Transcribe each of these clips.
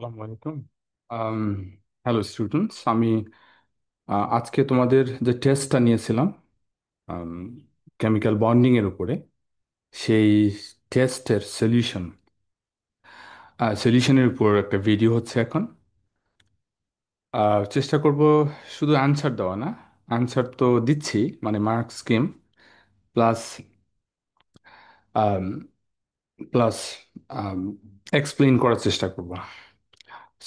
আসসালামু আলাইকুম। আম, hello students, আমি আজকে তোমাদের যে টেস্টটা নিয়েছিলাম কেমিক্যাল বন্ডিং এর উপরে, সেই টেস্টের সলিউশনের উপর একটা ভিডিও হচ্ছে এখন। চেষ্টা করব শুধু অ্যান্সার দেওয়া না, অ্যান্সার তো দিচ্ছি, মানে mark scheme plus plus explain করার চেষ্টা করব।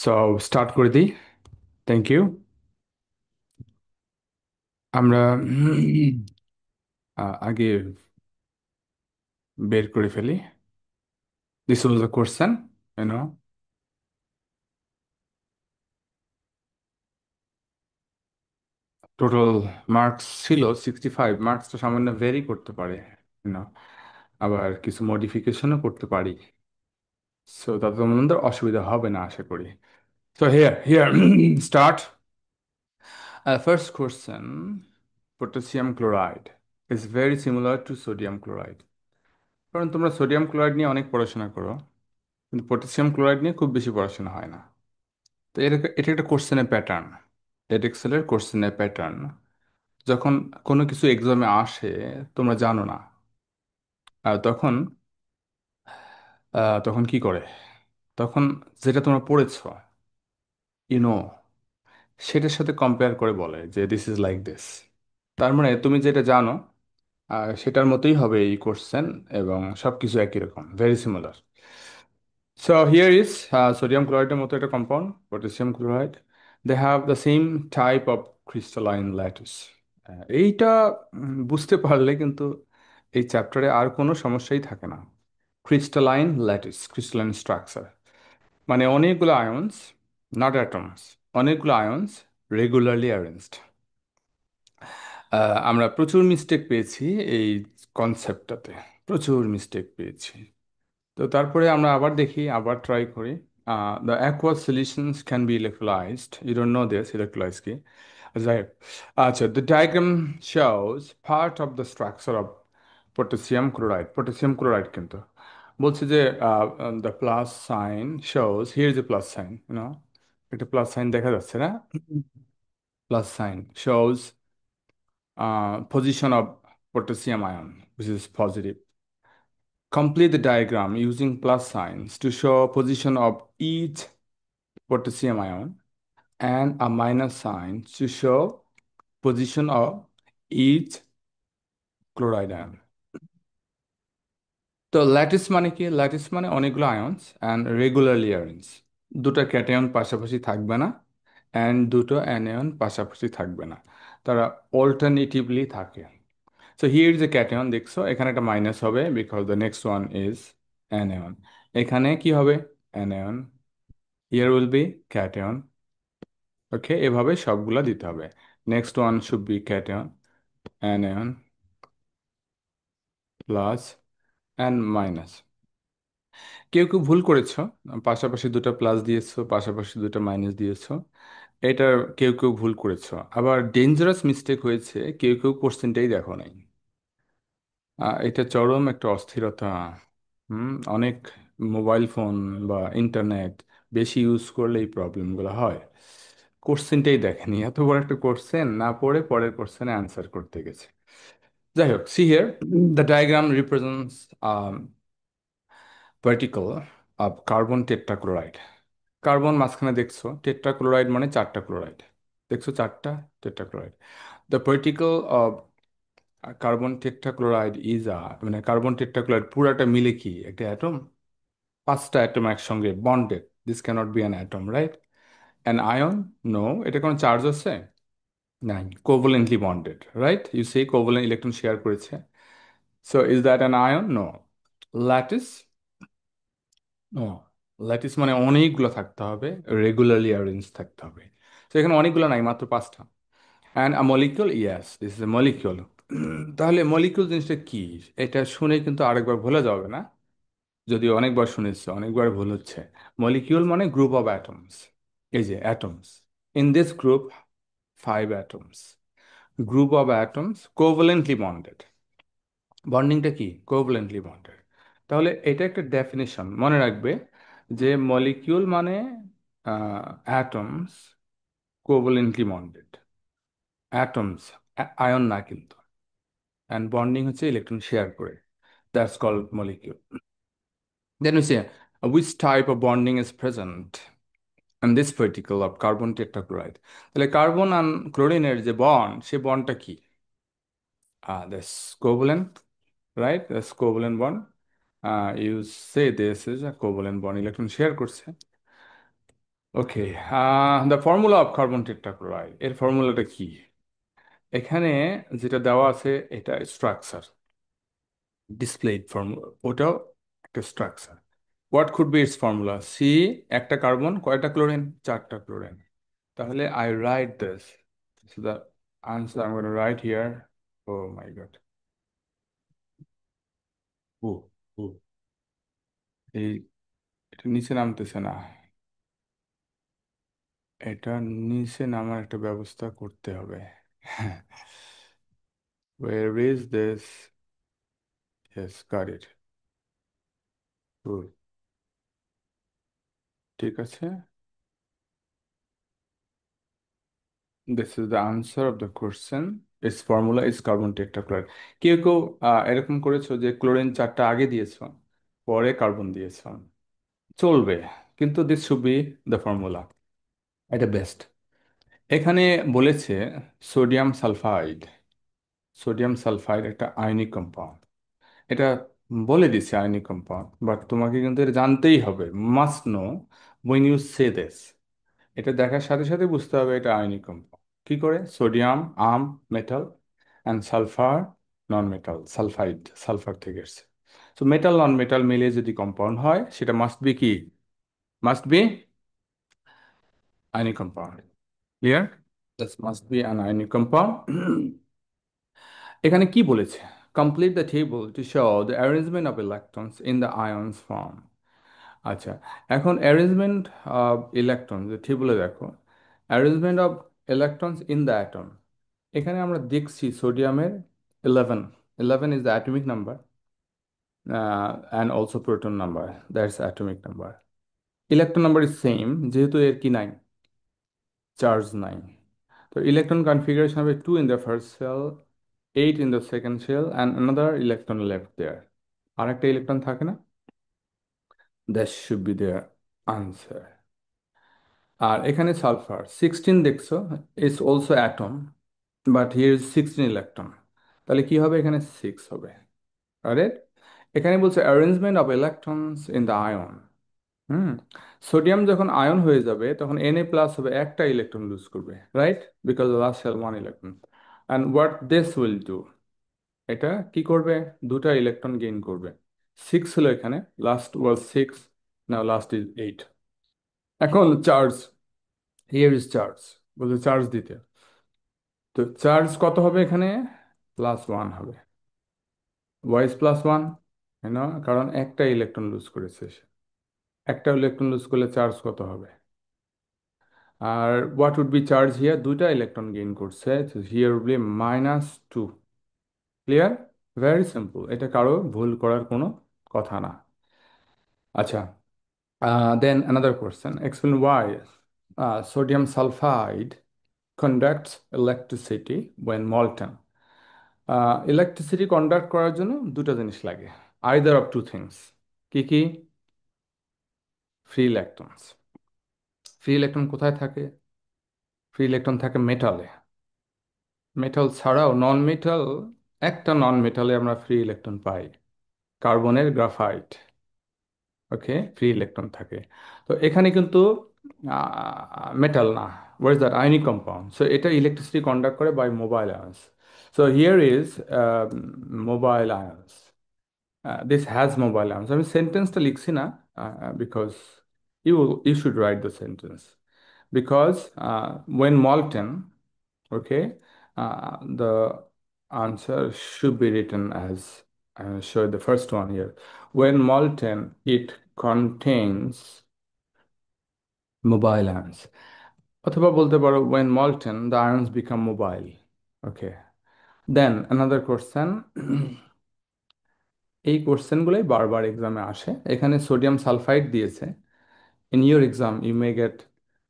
সো স্টার্ট করে দিই। Thank you. আমরা আগে বের করে ফেলি। This was a question, you know, total marks ছিল 65। মার্কসটা সামান্য ভেরি করতে পারে, ইউনো, আবার কিছু মডিফিকেশনও করতে পারি। সো তাতে তোমাদের অসুবিধা হবে না আশা করি। So here, start. First question, potassium chloride is very similar to sodium chloride. কারণ তোমরা সোডিয়াম ক্লোরাইড নিয়ে অনেক পড়াশোনা করো, কিন্তু পটাশিয়াম ক্লোরাইড নিয়ে খুব বেশি পড়াশোনা হয় না। তো এটা এটা একটা কোশ্চেনের প্যাটার্ন, এডেক্সেলের কোশ্চেনের প্যাটার্ন। যখন কোনো কিছু এক্সামে আসে, তোমরা জানো না, তখন তখন কি করে, তখন যেটা তোমরা পড়েছো, ইউনো, সেটার সাথে কম্পেয়ার করে বলে যে দিস ইজ লাইক দিস। তার মানে তুমি যেটা জানো সেটার মতোই হবে এই কোশ্চেন, এবং সব কিছু একই রকম, very similar. So here is sodium ক্লোরাইডের মতো একটা compound, potassium chloride. They have the same type of crystalline lattice. এইটা বুঝতে পারলে কিন্তু এই চ্যাপ্টারে আর কোনো সমস্যাই থাকে না। ক্রিস্টালাইন ল্যাটিস, ক্রিস্টালাইন স্ট্রাকচার মানে অনেকগুলো আয়ন্স, নট অ্যাটমস, অনেকগুলো আয়ন্স রেগুলারলি অ্যারেঞ্জড। আমরা প্রচুর মিস্টেক পেয়েছি এই কনসেপ্টটাতে, প্রচুর মিস্টেক পেয়েছি। তো তারপরে আমরা আবার দেখি, আবার ট্রাই করি। The aqueous solutions can be electrolysed, you don't know this, electrolyse কি। যাই হোক, আচ্ছা, the diagram shows part of the structure of potassium chloride. Potassium chloride কিন্তু বলছে যে the plus sign shows, here is a plus sign, you know, একটা plus sign দেখা যাচ্ছে না? Plus sign shows position of potassium ion, which is positive. Complete the diagram using plus signs to show position of each potassium ion and a minus sign to show position of each chloride ion. তো lattice মানে কি? Lattice মানে অনেকগুলো আয়ন্স and regularly arrange. দুটো cation পাশাপাশি থাকবে না, and দুটো অ্যানায়ন পাশাপাশি থাকবে না, তারা অল্টারনেটিভলি থাকে। So here is a cation, দেখছো এখানে একটা মাইনাস হবে because the next one is anion. এখানে কি হবে? Anion. Here will be cation. Okay, এভাবে সবগুলা দিতে হবে। Next one should be cation, anion, plus and minus. কেউ কেউ ভুল করেছো, পাশাপাশি দুটো প্লাস দিয়েছো, পাশাপাশি দুটো মাইনাস দিয়েছো, এটা কেউ কেউ ভুল করেছো। আবার ডেঞ্জারাস মিস্টেক হয়েছে, কেউ কেউ কোশ্চেনটাই দেখো নাই। এটা চরম একটা অস্থিরতা। অনেক মোবাইল ফোন বা ইন্টারনেট বেশি ইউজ করলে এই প্রবলেমগুলো হয়। কোশ্চেনটাই দেখেনি, এত বড় একটা কোশ্চেন না পড়ে পরের কোশ্চেনে অ্যান্সার করতে গেছে। যাই হোক, C here, the diagram represents particle of carbon tetrachloride. Carbon মাঝখানে দেখছো, টেট্রাক্লোরাইড মানে চারটা ক্লোরাইড, দেখছো চারটা tetrachloride. The particle of carbon tetrachloride is মানে কার্বন টেট্রাক্লোরাইড পুরাটা মিলে কি একটা অ্যাটম? পাঁচটা অ্যাটম একসঙ্গে bonded, this cannot be an atom, right? An ion? No. এটা কোনো চার্জ আছে? নাই। কোভ্যালেন্টলি bonded, right? You say covalent electron share করেছে। So is that an ion? No. Lattice? No. Lattice মানে অনেকগুলো থাকতে হবে, রেগুলারলি অ্যারেঞ্জ থাকতে হবে। তো এখানে অনেকগুলো নাই, মাত্র পাঁচটা। And a molecule, yes, this is a molecule. তাহলে মলিকিউল জিনিসটা কি? এটা শুনে কিন্তু আরেকবার ভুলে যাবে না, যদিও অনেকবার শুনেছো, অনেকবার ভুল হচ্ছে। মলিকিউল মানে গ্রুপ অফ অ্যাটমস। এই যে atoms, in this group 5 atoms, group of atoms covalently bonded. বন্ডিংটা কি? Covalently bonded. তাহলে এটা একটা ডেফিনেশন মনে রাখবে, যে মলিকিউল মানে atoms covalently bonded, atoms, ion না কিন্তু, অ্যান্ড বন্ডিং হচ্ছে ইলেকট্রন শেয়ার করে, that's called molecule. Then we say which type of bonding is present in this particle of carbon tetrachloride, তাহলে কার্বন আর ক্লোরিনের যে বন্ড, সে বন্ডটা কি? This covalent, right? This covalent bond. You say this is a covalent bond, electron share করছে। Okay, the formula of carbon tetrachloride, এর ফর্মুলাটা কি? এখানে যেটা দেওয়া আছে এটা স্ট্রাকচার, ডিসপ্লেড ফর্মুলা, ওটাও একটা structure. What could be its formula? C, একটা কার্বন, কয়টা ক্লোরিন? চারটা ক্লোরিন। তাহলে I write this, so the answer I am gonna write here. Oh my God, oh oh এই, এটা নিচে নামতেছে না, এটা নিচে নামার একটা ব্যবস্থা করতে হবে। Where is this? Yes, got it. Good. ঠিক আছে, this is the answer of the question. Its formula is carbon tetrachloride. কেউ কেউ এরকম করেছো যে ক্লোরিন চারটা আগে দিয়েছো, পরে কার্বন দিয়েছো, চলবে, কিন্তু this should B the formula, এটা বেস্ট। এখানে বলেছে সোডিয়াম সালফাইড, সোডিয়াম সালফাইড একটা আয়নিক কম্পাউন্ড, এটা বলে দিচ্ছে আয়নিক কম্পাউন্ড, বাট তোমাকে কিন্তু এটা জানতেই হবে, must know when you say this, এটা দেখার সাথে সাথে বুঝতে হবে এটা আয়নিক কম্পাউন্ড। কি করে? Sodium metal, and sulphur non metal, sulphide sulphur থেকে এসছে। সো মেটাল নন মেটাল মিলিয়ে যদি কম্পাউন্ড হয়, সেটা মাস্ট বি কি? Must be ionic compound. Clear? This must be an ionic compound. এখানে কি বলেছে? Complete the table to show the arrangement of electrons in the ions form. আচ্ছা, এখন অ্যারেঞ্জমেন্ট অফ ইলেকট্রন যে টেবলে দেখো, arrangement of electrons in the atom, এখানে আমরা দেখছি সোডিয়ামের 11, 11 is the atomic number, and also proton number, that's atomic number. Electron number is same, যেহেতু এর কি নাই, চার্জ নাই। তো ইলেকট্রন কনফিগারেশন হবে 2 in the first cell, 8 in the second cell, and another electron left there। আর একটা electron থাকে না? That should be their answer। আর এখানে সালফার 16 দেখছো, it's also atom, but here is 16 electron, তাহলে কি হবে? এখানে 6 হবে। আরে, এখানে বলছে arrangement of electrons in the ion. Hmm, sodium যখন আয়ন হয়ে যাবে তখন Na+ হবে, একটা ইলেকট্রন লুজ করবে, right? Because last Hal one electron. And what this will do, এটা কি করবে? দুটা ইলেকট্রন গেইন করবে। 6 হলো এখানে, last was 6, now last is 8। এখন চার্জ, হিয়ার ইজ চার্জ, বলছে চার্জ দিতে, তো চার্জ কত হবে এখানে? +1 হবে। ওয়াইজ +1, না, কারণ একটা ইলেকট্রন লুজ করেছে সে। একটা ইলেকট্রন লুজ করলে চার্জ কত হবে? আর what would be charge here? দুইটা ইলেকট্রন গেইন করছে, here would be -2। Clear? Very simple, এটা কারো ভুল করার কোনো কথা না। আচ্ছা, then another question, explain why sodium sulfide conducts electricity when molten। Electricity conduct করার জন্য দুটো জিনিস লাগে, আইদার অফ টু থিংস। কি কি? Free electrons. ফ্রি ইলেকট্রন কোথায় থাকে? ফ্রি ইলেকট্রন থাকে মেটালে। মেটাল ছাড়াও নন মেটাল, একটা নন মেটালে আমরা ফ্রি ইলেকট্রন পাই, কার্বনের গ্রাফাইট। ওকে, ফ্রি ইলেকট্রন থাকে। তো এখানে কিন্তু মেটাল না, what is that? Ionic compound. So এটা ইলেকট্রিসিটি কন্ডাক্ট করে by mobile ions. So here is mobile ions, this has mobile arms. আমি সেন্টেন্সটা লিখছি না, because you should write the sentence, because when molten, okay, the answer should be written as, I will show the first one here. When molten, it contains mobile ions, অথবা বলতে পারো when molten the ions become mobile। Okay, then another question। এই কোশ্চেনগুলোই বারবার এক্সামে আসে। এখানে sodium sulphide দিয়েছে, in your exam you may get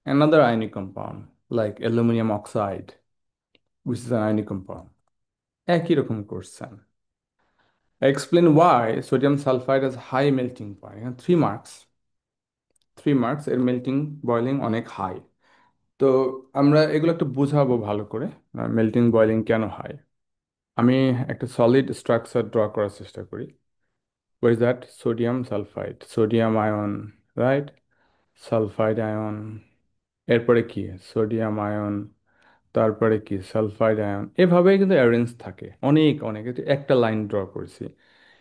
another ionic compound like aluminum oxide, which is an ionic compound. একই রকম করছেন। Explain why sodium sulfide has high melting point. এখানে 3 marks, 3 marks এর মেল্টিং বয়লিং অনেক high. তো আমরা এগুলো একটু বুঝাবো ভালো করে, মেল্টিং বয়লিং কেন হয়। আমি একটা সলিড স্ট্রাকচার ড্র করার চেষ্টা করি। What is that? Sodium sulfide, sodium ion, right? Sulphide ion, এরপরে কি সোডিয়াম আয়ন, তারপরে কি সালফাইড আয়ন, এভাবেই কিন্তু অ্যারেঞ্জ থাকে অনেক অনেক। এটা একটা লাইন ড্র করেছি,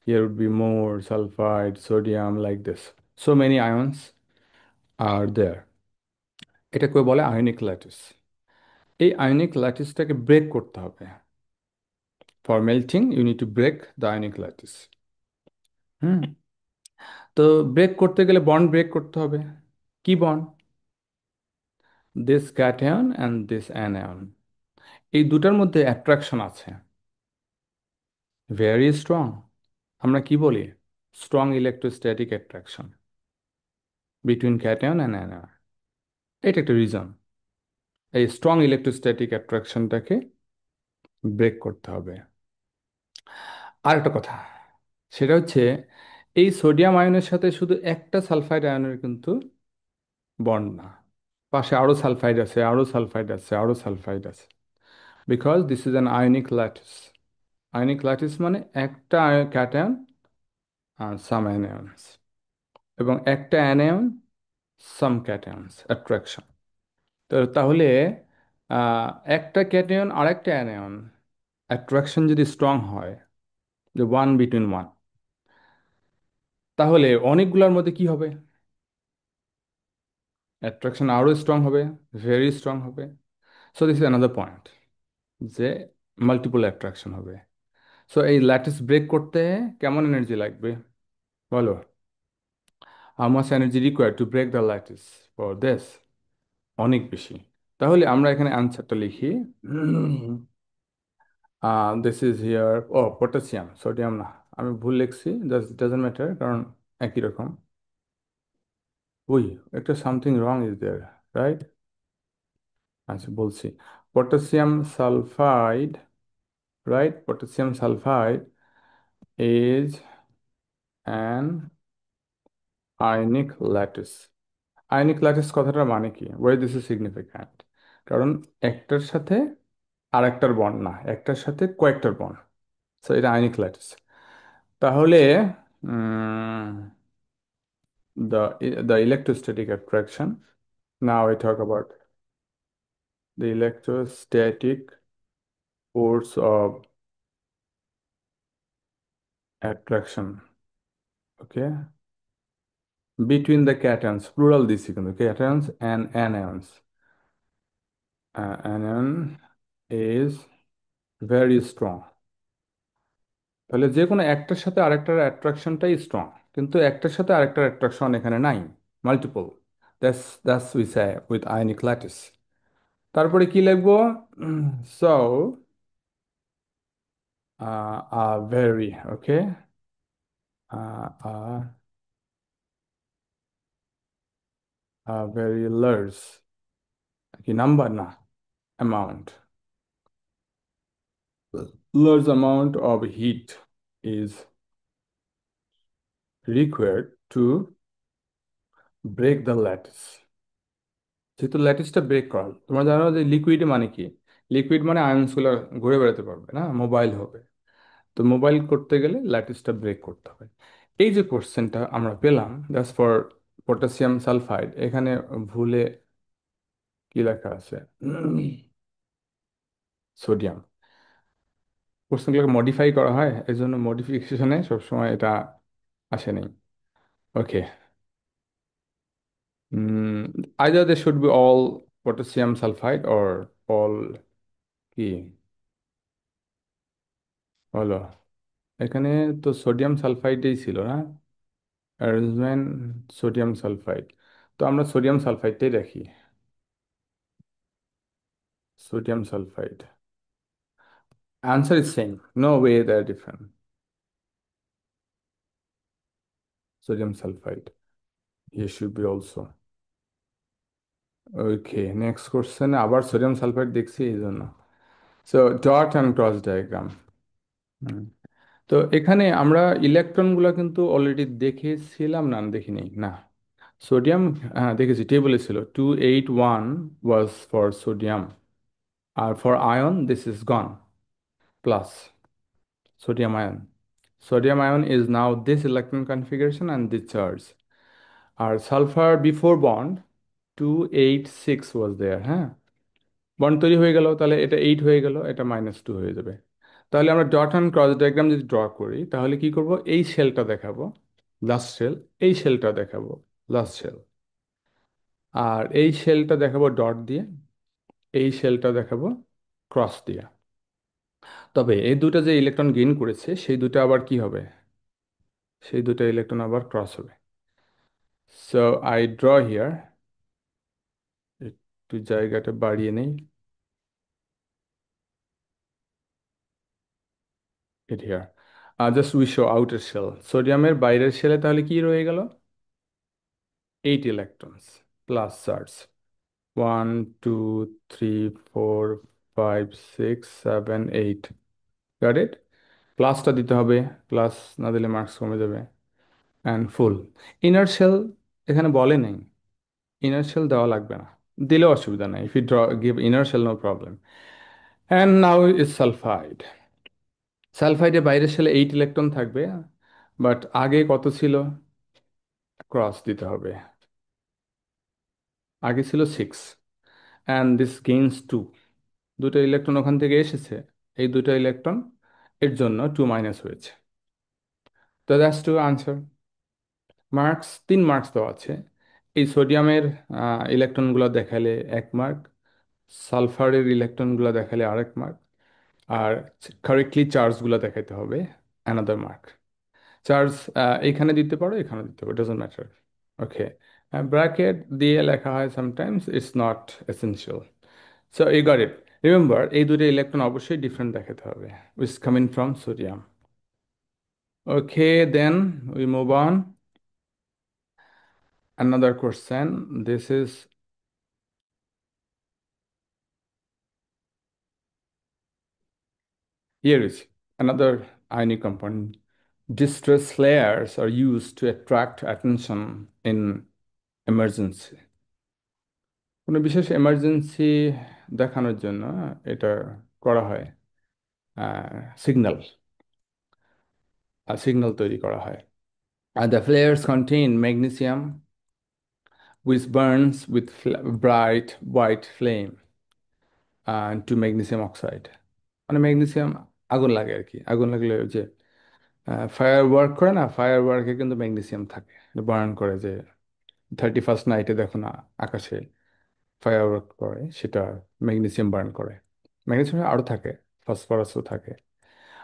here would be more sulfide sodium like this, so many ions are there. এটাকে বলে আয়নিক ল্যাটিস। এই আয়নিক ল্যাটিসটাকে ব্রেক করতে হবে। For melting you need to break the ionic lattice. Hmm. তো ব্রেক করতে গেলে বন্ড ব্রেক করতে হবে। কি bond? This cation and this anion, এই দুটার মধ্যে অ্যাট্রাকশন আছে, ভেরি স্ট্রং। আমরা কি বলি? Strong electrostatic attraction between cation and anion. এটা একটা রিজন। এই স্ট্রং ইলেকট্রোস্ট্যাটিক অ্যাট্রাকশনটাকে ব্রেক করতে হবে। আর একটা কথা, সেটা হচ্ছে এই সোডিয়াম আয়নের সাথে শুধু একটা সালফাইড আয়নের কিন্তু বন্ড না, পাশে আরো সালফাইড আছে, আরো সালফাইড আছে, আরো সালফাইড আছে, because this is an ionic lattice. Ionic lattice মানে একটা ক্যাটায়ন আর সাম অ্যানায়ন্স, এবং একটা অ্যানায়ন সাম ক্যাটায়ন্স অ্যাট্রাকশন। তো তাহলে আহ, একটা ক্যাটায়ন আর একটা অ্যানায়ন অ্যাট্রাকশন যদি স্ট্রং হয়, যে ওয়ান বিটুইন ওয়ান, তাহলে অনেকগুলোর মধ্যে কি হবে? অ্যাট্রাকশন আরও স্ট্রং হবে, ভেরি স্ট্রং হবে। So this is another point, যে মাল্টিপল অ্যাট্রাকশন হবে। সো এই ল্যাটিস ব্রেক করতে কেমন এনার্জি লাগবে বলো? How much energy required to break the lattice for this? অনেক বেশি। তাহলে আমরা এখানে অ্যান্সারটা লিখি। দিস ইজ হিয়ার, ও পটাশিয়াম, সোডিয়াম না, আমি ভুল লিখছি, জাস্ট ডাজন্ট ম্যাটার, কারণ একই রকম। উই, একটা something wrong is there, right? আচ্ছা বলছি, potassium sulphide, right, potassium sulphide is an ionic lattice. Ionic lattice কথাটার মানে কি, ওয়াই দিস ইজ সিগনিফিক্যান্ট? কারণ একটার সাথে আর একটার বন্ড না, একটার সাথে কয়েকটার বন্ড, সো এটা আয়নিক ল্যাটিস। তাহলে the electrostatic attraction, now I talk about the electrostatic force of attraction, okay, between the cations, plural this কিন্তু cations and anions. Anion is very strong. তাহলে যে কোনো একটার সাথে আরেকটার অ্যাট্রাকশনটাই স্ট্রং, কিন্তু একটার সাথে আরেকটার অ্যাট্রাকশন এখানে নাই, multiple. That's we say with ionic lattice. তারপরে কি লিখবো? So very, okay, uh, uh, very large, কি নাম্বার না, amount, large amount of heat is required to break the lattice. যেহেতু ল্যাটিসটা ব্রেক করা, তোমরা জানো যে লিকুইড মানে কি? লিকুইড মানে আয়নসগুলো ঘুরে বেড়াতে পারবে না, মোবাইল হবে। তো মোবাইল করতে গেলে ল্যাটিসটা ব্রেক করতে হবে। এই যে কোশ্চেনটা আমরা পেলাম, দ্যাটস ফর পটাশিয়াম সালফাইড, এখানে ভুলে কি লেখা আছে? সোডিয়াম। কোশ্চেনগুলোকে মডিফাই করা হয়, এই জন্য মডিফিকেশনে সবসময় এটা আসে নাই। Okay, either they should be all potassium sulfide or all কি হলো, এখানে তো সোডিয়াম সালফাইডেই ছিল না, অ্যারেঞ্জমেন্ট সোডিয়াম সালফাইড। তো আমরা সোডিয়াম সালফাইডটাই রাখি, sodium sulphide. Answer is same, no way they are different, sodium sulphide, he should be also. Okay, next কোশ্চেনে আবার সোডিয়াম সালফাইড দেখছি এই জন্য। So dot and cross diagram. তো এখানে আমরা ইলেকট্রনগুলো কিন্তু অলরেডি দেখেছিলাম, না দেখিনি না। সোডিয়াম, হ্যাঁ দেখেছি, টেবিলে ছিল 281 ওয়াজ ফর সোডিয়াম, আর for ion this is gone plus sodium ion. Sodium ion is now this electron configuration and this charge. আর sulphur before bond 286 was there, হ্যাঁ। বন্ড তৈরি হয়ে গেল, তাহলে এটা 8 হয়ে গেল, এটা -2 হয়ে যাবে। তাহলে আমরা ডট অ্যান্ড ক্রস ডায়াগ্রাম যদি ড্র করি তাহলে কি করব, এই শেলটা দেখাবো লাস্ট শেল, এই শেলটা দেখাবো লাস্ট শেল, আর এই শেলটা দেখাবো ডট দিয়ে, এই শেলটা দেখাবো ক্রস দিয়ে। তবে এই দুটো যে ইলেকট্রন গেইন করেছে সেই দুটো আবার কি হবে, সেই দুটো ইলেকট্রন আবার ক্রস হবে। সো আই ড্র হিয়ার, একটু জায়গাটা বাড়িয়ে নেই, it here. Just we show outer shell. সোডিয়ামের বাইরের শেলে তাহলে কি রয়ে গেল, 8 electrons plus charge, 1 2 3 4 5 6 7 8, got it. প্লাসটা দিতে হবে, প্লাস না দিলে মার্কস কমে যাবে। অ্যান্ড ফুল ইনার শেল এখানে বলে নেই, ইনার শেল দেওয়া লাগবে না, দিলেও অসুবিধা নাই, if you draw give inner shell no problem. And now is sulfide. সালফাইডে বাইরের শেলে 8 ইলেকট্রন থাকবে, বাট আগে কত ছিল, ক্রস দিতে হবে, আগে ছিল 6, অ্যান্ড দিস গেইনস 2, দুটো ইলেকট্রন ওখান থেকে এসেছে, এই দুটো ইলেকট্রন এর জন্য 2 মাইনাস হয়েছে। তো that's too answer. Marks 3 marks দেওয়া আছে। এই সোডিয়ামের ইলেকট্রনগুলো দেখালে 1 মার্ক, সালফারের ইলেকট্রনগুলো দেখালে আরেক মার্ক, আর কারেক্টলি চার্জগুলো দেখাতে হবে অ্যানাদার মার্ক। চার্জ এখানে দিতে পারো, এখানে দিতে পারো, ডাজন্ট ম্যাটার। ওকে, ব্র্যাকেট দিয়ে লেখা হয় sometimes, it's not essential. So you got it. Remember এই দুটো ইলেকট্রন অবশ্যই ডিফারেন্ট দেখাতে হবে, which coming from sodium. Okay, then we move on. Another question. This is here is another ionic compound. Distress flares are used to attract attention in emergency. কোনো বিশেষ emergency দেখানোর জন্য এটা করা হয়, সিগন্যাল, সিগন্যাল তৈরি করা হয়। And the flares contain magnesium which burns with bright white flame to magnesium oxide. মানে ম্যাগনেসিয়াম আগুন লাগে আর কি, আগুন লাগলে ওই যে ফায়ার ওয়ার্ক করে না, ফায়ার ওয়ার্কে কিন্তু ম্যাগনেসিয়াম থাকে, বার্ন করে, যে 31st নাইটে দেখো না আকাশে ফায়ার ওয়ার্ক করে, সেটা ম্যাগনেসিয়াম বার্ন করে। ম্যাগনেসিয়াম আরও থাকে, ফসফরাসও থাকে।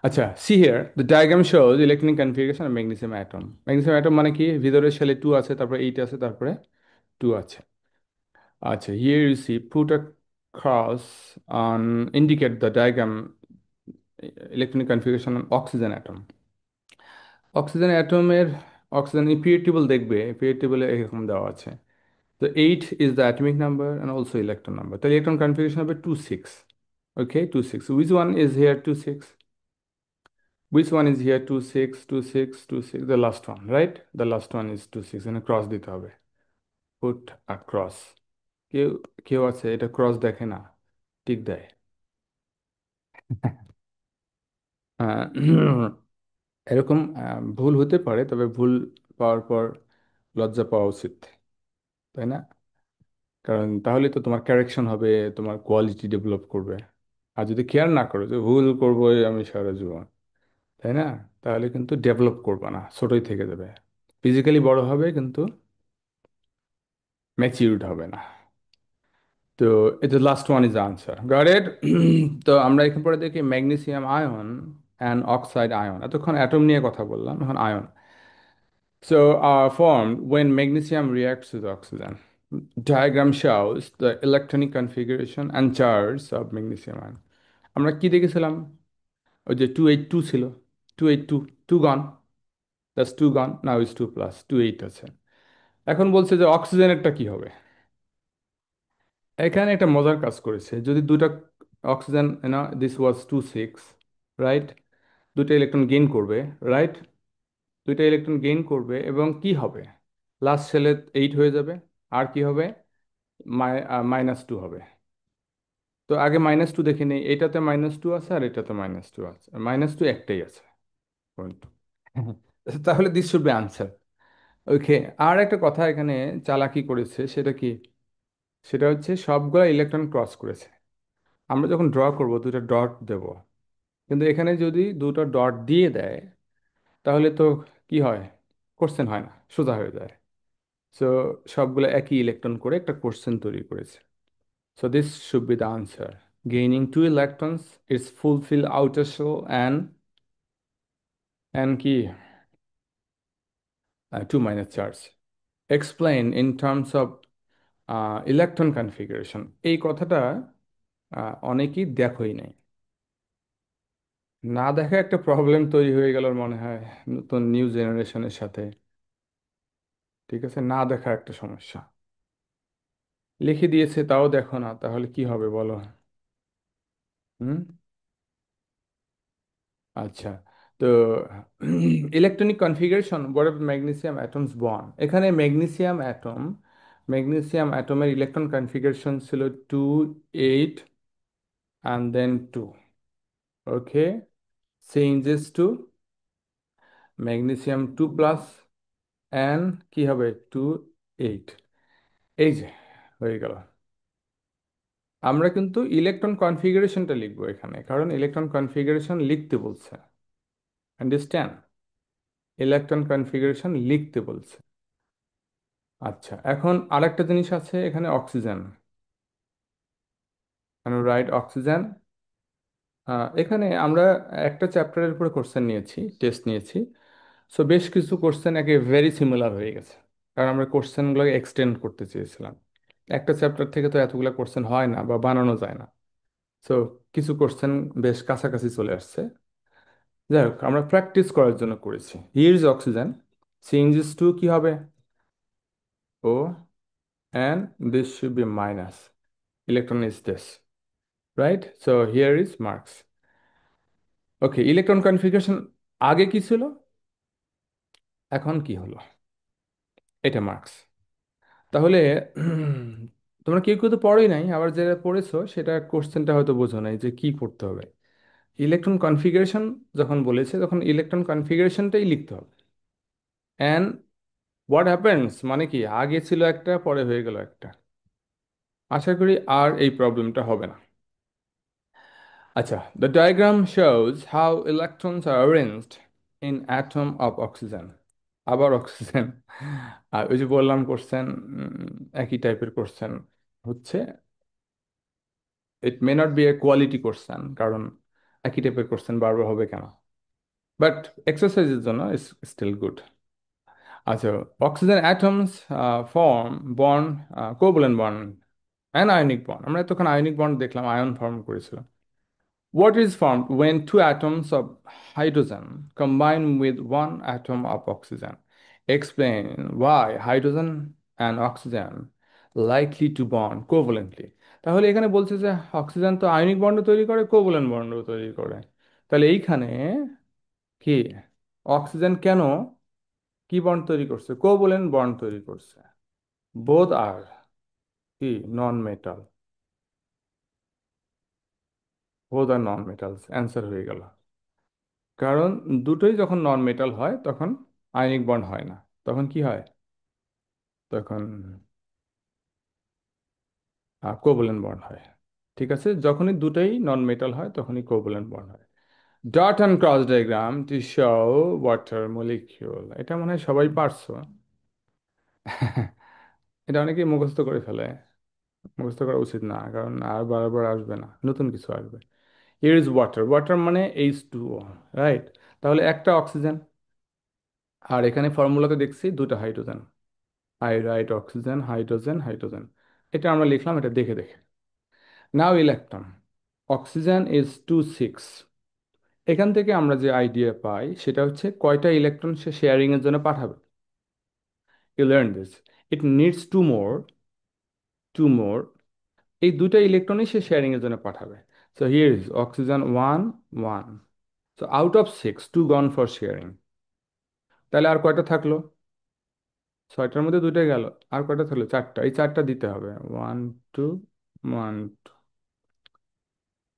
আচ্ছা, C here the diagram shows electronic configuration of magnesium atom. Magnesium atom মানে কি, ভিতরের শেলে 2 আছে, তারপরে 8 আছে, তারপরে 2 আছে। আচ্ছা, here you see put a cross on indicate the diagram electronic configuration on oxygen atom. Oxygen অ্যাটমের, অক্সিজেন পিরিয়ড টেবল দেখবে, পিরিয়ড টেবলে এরকম দেওয়া আছে। তো 8 is the atomic number and also electron number, তাহলে ইলেকট্রন কনফিগারেশন হবে 2 6। Okay, 2 6, which one is here 2 6, which one is here 2 6 2 6 2 6, the last one, right? The last one is 2 6, এখানে cross দিতে হবে, পুট আ ক্রস। কেউ কেউ আছে এটা ক্রস দেখে না, টিক দেয়। আহ, এরকম ভুল হতে পারে, তবে ভুল পাওয়ার পর লজ্জা পাওয়া উচিত, তাই না? কারণ তাহলে তো তোমার কারেকশন হবে, তোমার কোয়ালিটি ডেভেলপ করবে। আর যদি কেয়ার না করো যে ভুল করবো আমি সারা জীবন, তাই না, তাহলে কিন্তু ডেভেলপ করবে না, ছোটই থেকে যাবে, ফিজিক্যালি বড় হবে কিন্তু ম্যাচিউরড হবে না। তো এটা last one is answer, got it. তো আমরা এখানে পরে দেখি magnesium ion and oxide ion, এতক্ষণ অ্যাটম নিয়ে কথা বললাম, এখন ion. So are formed when magnesium reacts with oxygen. Diagram shows the electronic configuration and charge of magnesium ion. আমরা কি দেখেছিলাম, ওই যে 282 ছিল, 282, 2 gone, that's 2 gone, now is 2 plus 28 আছে। এখন বলছে যে অক্সিজেনেরটা কি হবে, এখানে একটা মজার কাজ করেছে, যদি দুটা অক্সিজেন, না দিস ওয়াজ 2 6, রাইট, দুটো ইলেকট্রন গেইন করবে, রাইট, দুইটা ইলেকট্রন গেইন করবে এবং কি হবে, লাস্ট শেলে 8 হয়ে যাবে, আর কি হবে, -2 হবে। তো আগে -2 দেখে নেই, এটাতে -2 আছে আর এটাতে -2 আছে, -2 একটাই আছে পয়েন্ট। তাহলে দিস শুড বি আনসার। ওকে। আর একটা কথা এখানে চালাকি করেছে, সেটা কি, সেটা হচ্ছে সবগুলা ইলেকট্রন ক্রস করেছে। আমরা যখন ড্র করব দুটো ডট দেব, কিন্তু এখানে যদি দুটো ডট দিয়ে দেয় তাহলে তো কি হয়, কোশ্চেন হয় না, সোজা হয়ে যায়। সো সবগুলো একই ইলেকট্রন করে একটা কোশ্চেন তৈরি করেছে। So this should B the answer. Gaining 2 electrons is fulfill outer shell and কি, 2 minus charge. Explain in terms of electron configuration. এই কথাটা অনেকেই দেখোই নাই। না দেখা একটা প্রবলেম তৈরি হয়ে গেল মনে হয় নতুন নিউ জেনারেশনের সাথে। ঠিক আছে, না দেখা একটা সমস্যা। লিখে দিয়েছে তাও দেখো না, তাহলে কি হবে বলো। হুম। আচ্ছা। তো ইলেকট্রনিক কনফিগারেশন বড় ম্যাগনেসিয়াম অ্যাটমস বন্ড, এখানে ম্যাগনেসিয়াম অ্যাটমের ইলেকট্রন কনফিগারেশন ছিল 2 8 and then 2। Okay, changes to magnesium 2 plus and কি হবে 2 8। এই যে হয়ে গেল। আমরা কিন্তু ইলেকট্রন কনফিগারেশনটা লিখবো এখানে, কারণ ইলেকট্রন কনফিগারেশন লিখতে বলছে। আন্ডারস্ট্যান্ড, ইলেকট্রন কনফিগারেশন লিখতে বলছে। আচ্ছা, এখন আরেকটা জিনিস আছে এখানে, অক্সিজেন, মানে রাইট অক্সিজেন। এখানে আমরা একটা চ্যাপ্টারের উপরে কোশ্চেন নিয়েছি, টেস্ট নিয়েছি। সো বেশ কিছু কোশ্চেন একে ভেরি সিমিলার হয়ে গেছে, কারণ আমরা কোশ্চেনগুলোকে এক্সটেন্ড করতে চেয়েছিলাম। একটা চ্যাপ্টার থেকে তো এতগুলো কোশ্চেন হয় না বা বানানো যায় না। সো কিছু কোশ্চেন বেশ কাছাকাছি চলে আসছে। যাই হোক, আমরা প্র্যাকটিস করার জন্য করেছি। Here is oxygen, changes to কি হবে, O, and this should be minus, electron is this, right. So here is marks. Okay, electron configuration আগে কি ছিল, এখন কি হলো, এটা মার্কস। তাহলে তোমরা কেউ কেউ তো পড়োই নাই, আবার যেটা পড়েছো সেটা কোশ্চেনটা হয়তো বোঝো নাই যে কি করতে হবে। ইলেকট্রন কনফিগারেশন যখন বলেছে তখন ইলেকট্রন কনফিগারেশনটাই লিখতে হবে। অ্যান্ড হোয়াট হ্যাপেন্স মানে কি, আগে ছিল একটা পরে হয়ে গেল একটা। আশা করি আর এই প্রবলেমটা হবে না। আচ্ছা, the diagram shows how electrons are arranged in atom of oxygen. আবার অক্সিজেন। আর ওই যে বললাম কোশ্চেন একই টাইপের কোশ্চেন হচ্ছে। It may not be a quality question, কারণ একই টাইপের কোশ্চেন বারবার হবে কেন, বাট এক্সারসাইজের জন্য ইস স্টিল গুড। আচ্ছা, oxygen atoms form bond, covalent bond and ionic bond. আমরা এতক্ষণ আয়নিক বন্ড দেখলাম, আয়ন ফর্ম করেছিল। What is formed when two atoms of hydrogen combine with one atom of oxygen? Explain why hydrogen and oxygen likely to bond covalently. তাহলে এখানে বলছে যে oxygen তো ionic bond তৈরি করে, কোভ্যালেন্ট বন্ড তৈরি করে। তাহলে এইখানে কি, অক্সিজেন কেন কি বন্ড তৈরি করছে, কোভ্যালেন্ট বন্ড তৈরি করছে। বোথ আর কি নন মেটাল, বোথ আর নন মেটালস, অ্যান্সার হয়ে গেল। কারণ দুটোই যখন নন মেটাল হয় তখন আয়নিক বন্ড হয় না, তখন কি হয়, তখন কোভ্যালেন্ট বন্ড হয়। ঠিক আছে, যখনই দুটোই নন মেটাল হয় তখনই কোভ্যালেন্ট বন্ড হয়। Dot and cross diagram to show water molecule, এটা মনে হয় সবাই পারছো। এটা অনেকেই মুখস্থ করে ফেলে, মুখস্থ করা উচিত না, কারণ আর বারবার আসবে না, নতুন কিছু আসবে। হিয়ার ইজ ওয়াটার, ওয়াটার মানে H2O, রাইট। তাহলে একটা অক্সিজেন, আর এখানে ফর্মুলাতে দেখছি দুটো hydrogen, I right oxygen hydrogen hydrogen, এটা আমরা লিখলাম, এটা দেখে দেখে। নাও ইলেকট্রন, অক্সিজেন ইজ 2 6। এখান থেকে আমরা যে আইডিয়া পাই সেটা হচ্ছে কয়টা ইলেকট্রন সে শেয়ারিং এর জন্য পাঠাবে। You learn this, it needs to more, এই দুইটা ইলেকট্রনই সে শেয়ারিং এর জন্য পাঠাবে। So here is oxygen one, one. So out of six, two gone for sharing. তাহলে আর কয়টা থাকলো? ছয়টার মধ্যে দুইটা গেল। আর কয়টা থাকলো? চারটা। এই চারটা দিতে হবে। One, two, one.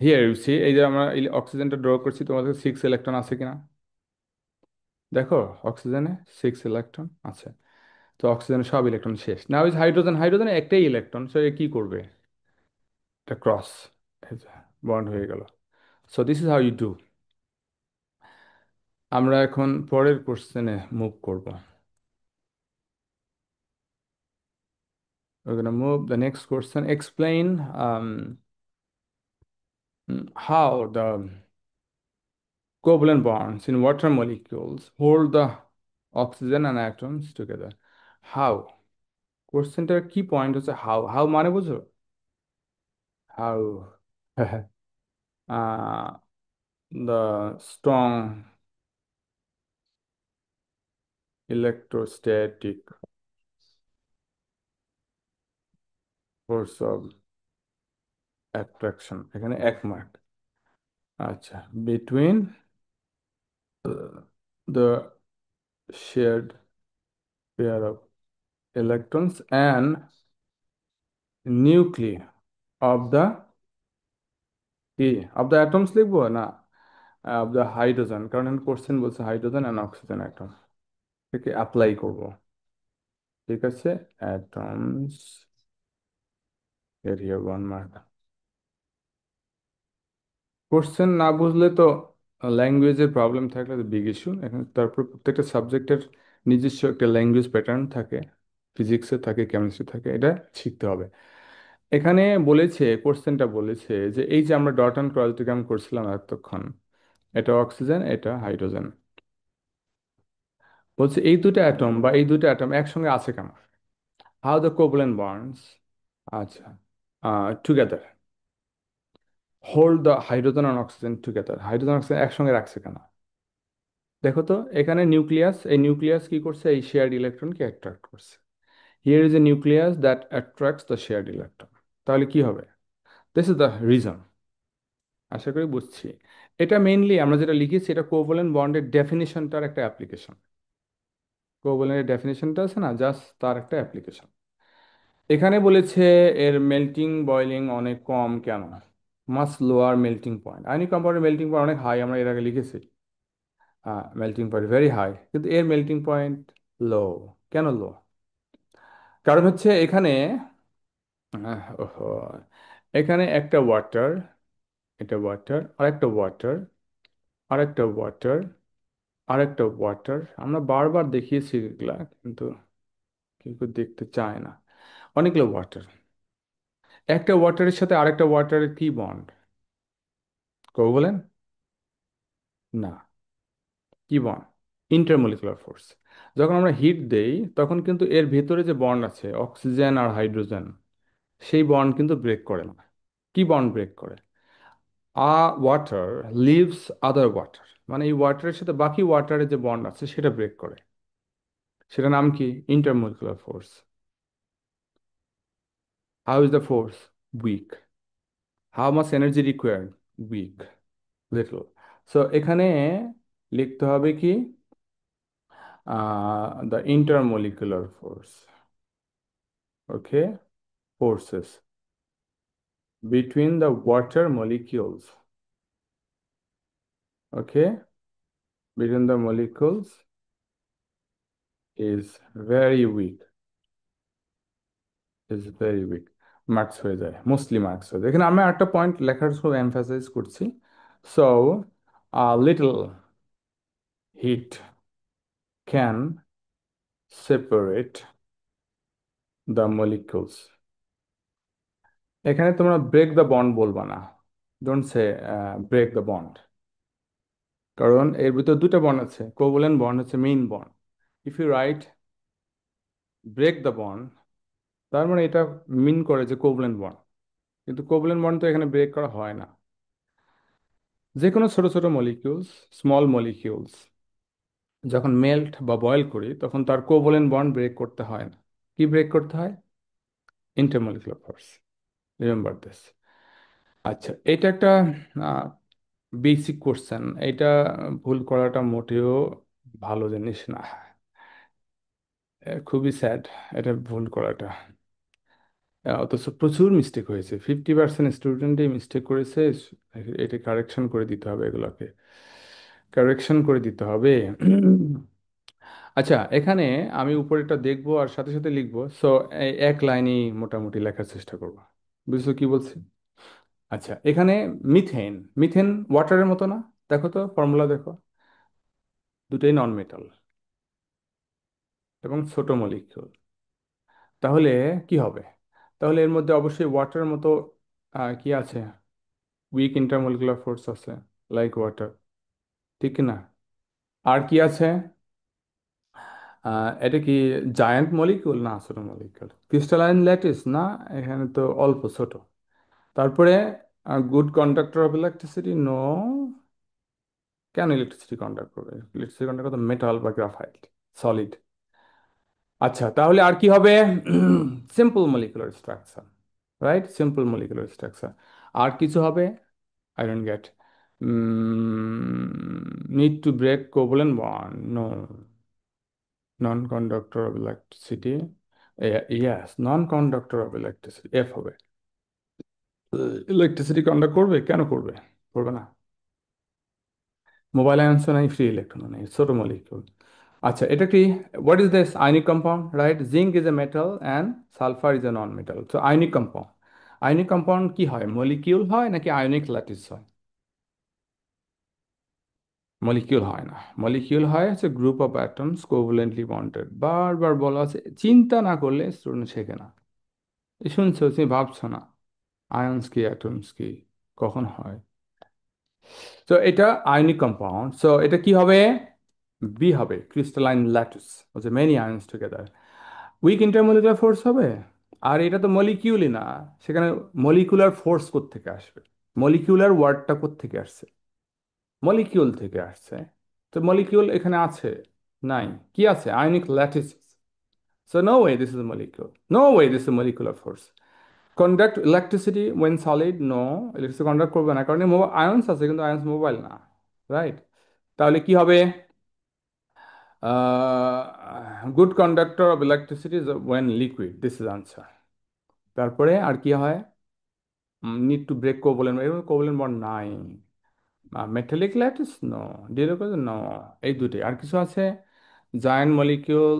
Here you see, এই যে আমরা অক্সিজেনটা ড্র করছি, তোমাদের সিক্স ইলেকট্রন আছে কিনা দেখো। অক্সিজেনে সিক্স ইলেকট্রন আছে। তো অক্সিজেনের সব ইলেকট্রন শেষ। না ওই হাইড্রোজেন, হাইড্রোজেনে একটাই ইলেকট্রন, সো এ কি করবে? এটা ক্রস বন্ড হয়ে গেল। So this is how you do. আমরা এখন পরের কোশ্চেনে মুভ করব। We're gonna move the next question. Explain how the covalent bonds in water molecules hold the oxygen and atoms together. How? কোশ্চেনটার কি পয়েন্ট হচ্ছে how. How মানে বুঝো? How the strong electrostatic force of attraction, এখানে এক mark. আচ্ছা, between the shared pair of electrons and nuclei of the কি of the atoms লিখবো না অফ দ্য হাইড্রোজেন, কারণ এখন কোশ্চেন বলছে হাইড্রোজেন অ্যান্ড অক্সিজেন অ্যাটম থেকে অ্যাপ্লাই করব। ঠিক আছে, atoms area one mark. Question না বুঝলে তো ল্যাঙ্গুয়েজের প্রবলেম থাকলে তো বিগ ইস্যু। এখন তারপর প্রত্যেকটা সাবজেক্টের নিজস্ব একটা ল্যাঙ্গুয়েজ প্যাটার্ন থাকে, ফিজিক্সে থাকে, কেমিস্ট্রি থাকে, এটা শিখতে হবে। এখানে বলেছে, কোশ্চেনটা বলেছে যে এই যে আমরা ডট অ্যান্ড ক্রোমাটোগ্রাম করছিলাম এতক্ষণ, এটা অক্সিজেন, এটা হাইড্রোজেন। বলছে এই দুটো অ্যাটম বা এই দুটো অ্যাটম একসঙ্গে আছে কেন? হাউ দ্য কোভ্যালেন্ট বন্ডস, আচ্ছা, together hold the hydrogen and oxygen together, hydrogen oxygen একসঙ্গে রাখছে কেন? দেখো তো, এখানে নিউক্লিয়াস, এই নিউক্লিয়াস কি করছে? এই শেয়ার্ড ইলেকট্রনকে অ্যাট্রাক্ট করছে। Here is a nucleus that attracts the shared electron. তাহলে কি হবে? This is the reason. আশা করি বুঝছি। এটা মেইনলি আমরা যেটা লিখেছি, এটা কোভ্যালেন্ট বন্ডের ডেফিনিশনটার একটা অ্যাপ্লিকেশন। কোভ্যালেন্টের ডেফিনিশনটা আছে না, জাস্ট তার একটা অ্যাপ্লিকেশন। এখানে বলেছে এর মেল্টিং বয়লিং অনেক কম কেন? Mass lower melting point. Ionic কম্পাউন্ডের মেল্টিং পয়েন্ট অনেক হাই, আমরা এর আগে লিখেছি। মেল্টিং পয়েন্ট ভেরি হাই, কিন্তু এর মেল্টিং পয়েন্ট লো। কেন লো? কারণ হচ্ছে এখানে ওহো, এখানে একটা ওয়াটার, এটা ওয়াটার, আরেকটা ওয়াটার, আরেকটা ওয়াটার, আরেকটা ওয়াটার। আমরা বারবার দেখিয়েছি এগুলা, কিন্তু কেউ কেউ দেখতে চায় না। অনেকগুলো ওয়াটার, একটা ওয়াটারের সাথে আরেকটা ওয়াটারের কি বন্ড? কেউ বলেন? না। কি বন্ড? Intermolecular force. যখন আমরা হিট দেই তখন কিন্তু এর ভেতরে যে বন্ড আছে অক্সিজেন আর হাইড্রোজেন, সেই বন্ড কিন্তু ব্রেক করে না। কি বন্ড ব্রেক করে? ওয়াটার লিভস আদার ওয়াটার, মানে এই ওয়াটারের সাথে বাকি ওয়াটারের যে বন্ড আছে সেটা ব্রেক করে। সেটা নাম কি? Intermolecular force. How is the force? Weak. How much energy required? Weak, little. So এখানে লিখতে হবে কি? The intermolecular force, okay, forces between the water molecules, okay, between the molecules is very weak, is very weak. Marks হয়ে যায়, mostly marks হয়ে যায়। এখানে আমি একটা পয়েন্ট লেখার খুব এমফাসাইজ করছি। So little heat can separate the molecules. এখানে তোমরা ব্রেক দ্য বন্ড বলবা না, don't say break the bond, কারণ এর ভিতর দুটো বন্ড আছে, কোভ্যালেন্ট বন্ড হচ্ছে main bond. If you write break the bond, তার মানে এটা মিন করে যে কোভ্যালেন্ট বন্ড, কিন্তু কোভ্যালেন্ট বন্ড তো এখানে ব্রেক করা হয় না। যে কোনো ছোট ছোট মলিকিউলস, স্মল মলিকিউলস যখন মেল্ট বা বয়েল করি তখন তার কোভ্যালেন্ট বন্ড ব্রেক করতে হয় না। কি ব্রেক করতে হয়? Intermolecular force. Remember this. আচ্ছা, এটা একটা বেসিক কোশ্চেন। এটা ভুল করাটা মোটেও ভালো জিনিস না। খুবই স্যাড এটা ভুল করাটা। অথচ প্রচুর মিস্টেক হয়েছে, 50% স্টুডেন্টই মিস্টেক করেছে। এটা কারেকশন করে দিতে হবে, এগুলোকে কারেকশন করে দিতে হবে। আচ্ছা, এখানে আমি উপরেরটা দেখবো আর সাথে সাথে লিখবো, সো এক লাইনই মোটামুটি লেখার চেষ্টা করবো। বুঝছো কি বলছি? আচ্ছা, এখানে মিথেন, মিথেন ওয়াটারের মতো না? দেখো তো, ফর্মুলা দেখো, দুটোই নন মেটাল এবং ছোট মলিকিউল। তাহলে কি হবে? তাহলে এর মধ্যে অবশ্যই ওয়াটারের মতো কি আছে, উইক ইন্টারমলিকুলার ফোর্স আছে, লাইক ওয়াটার, ঠিক কি না? আর কি আছে? এটা কি জায়ান্ট মলিকিউল না ছোট মলিকিউল? ক্রিস্টালাইন ল্যাটিস না? এখানে তো অল্প ছোট। তারপরে good conductor of electricity, no. কেন ইলেকট্রিসিটি কন্ডাক্ট করবে? ইলেকট্রিসিটি কন্ডাক্ট করতে মেটাল বা গ্রাফাইট, সলিড। আচ্ছা, তাহলে আর কি হবে? Simple molecular structure, right? Simple molecular structure. আর কিছু হবে? I don't get. Need to break covalent bond, no. Non conductor of electricity, yes, non conductor of electricity, F হবে। ইলেকট্রিসিটি কন্ডাক্ট করবে? কেন করবে? করবে না। মোবাইল আয়নসও নাই, ফ্রি ইলেকট্রনও নেই, ছোট মলিকিউল। আচ্ছা, এটা কি? What is this? Ionic compound, right? Zinc is a metal and sulphur is a non metal, তো আয়নিক কম্পাউন্ড। আয়নিক কম্পাউন্ড কি হয়, মলিকিউল হয় নাকি আয়নিক ল্যাটিস হয়? মলিকিউল হয় না। মলিকিউল হয় হচ্ছে group of atoms covalently bonded. বারবার বলা আছে, চিন্তা না করলে স্টুডেন্ট শেখে না। এই শুনছো, তুমি ভাবছো না আয়নস কি অ্যাটমস কি, কখন হয়। তো এটা আয়নিক কম্পাউন্ড, সো এটা কি হবে? বি হবে, ক্রিস্টালাইন ল্যাটিস, হচ্ছে many ions together. Weak intermolecular force হবে। আর এটা তো মলিকিউলই না, সেখানে মলিকুলার ফোর্স কোত্থেকে আসবে? মলিকিউলার ওয়ার্ডটা কোত্থেকে আসছে? মলিকিউল থেকে আসছে। তো মলিকিউল এখানে আছে? নাই। কি আছে? Ionic lattice. So no way this is a molecule, no way this is a molecular force. Conduct electricity when solid, no. Electricity conduct করবে না, কারণ আয়ন্স আছে, কিন্তু আয়ন্স মোবাইল না, রাইট? তাহলে কি হবে? Good conductor of electricity when liquid, this is answer. তারপরে আর কি হয়? নিড টু ব্রেক কোভ্যালেন্ট, এরকম কোভ্যালেন্ট বন্ড নাই। Metallic lattice, no. Direct, no. এই দুটোই। আর কিছু আছে? Giant molecule,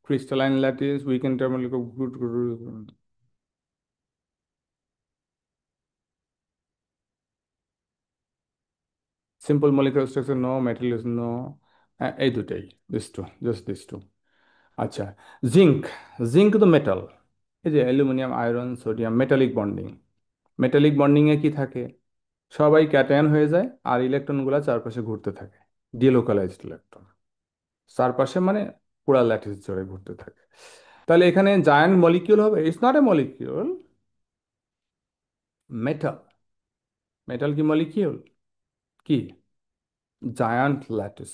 crystalline lattice, weak intermolecular, good. Simple molecular structure, no. Metallic, no. এই দুটোই, this two, just this two. আচ্ছা, জিঙ্ক। জিঙ্ক তো মেটাল। এই যে aluminium, iron, sodium, metallic bonding. Metallic বন্ডিংয়ে কি থাকে? সবাই ক্যাটায়ন হয়ে যায় আর ইলেকট্রনগুলো চারপাশে ঘুরতে থাকে, ডিলোকালাইজড ইলেকট্রন। চারপাশে মানে পুরা ল্যাটিস জুড়ে ঘুরতে থাকে। তাহলে এখানে জায়ান্ট মলিকিউল হবে? It's not a molecule, metal. Metal কি মলিকিউল? কি? জায়ান্ট ল্যাটিস,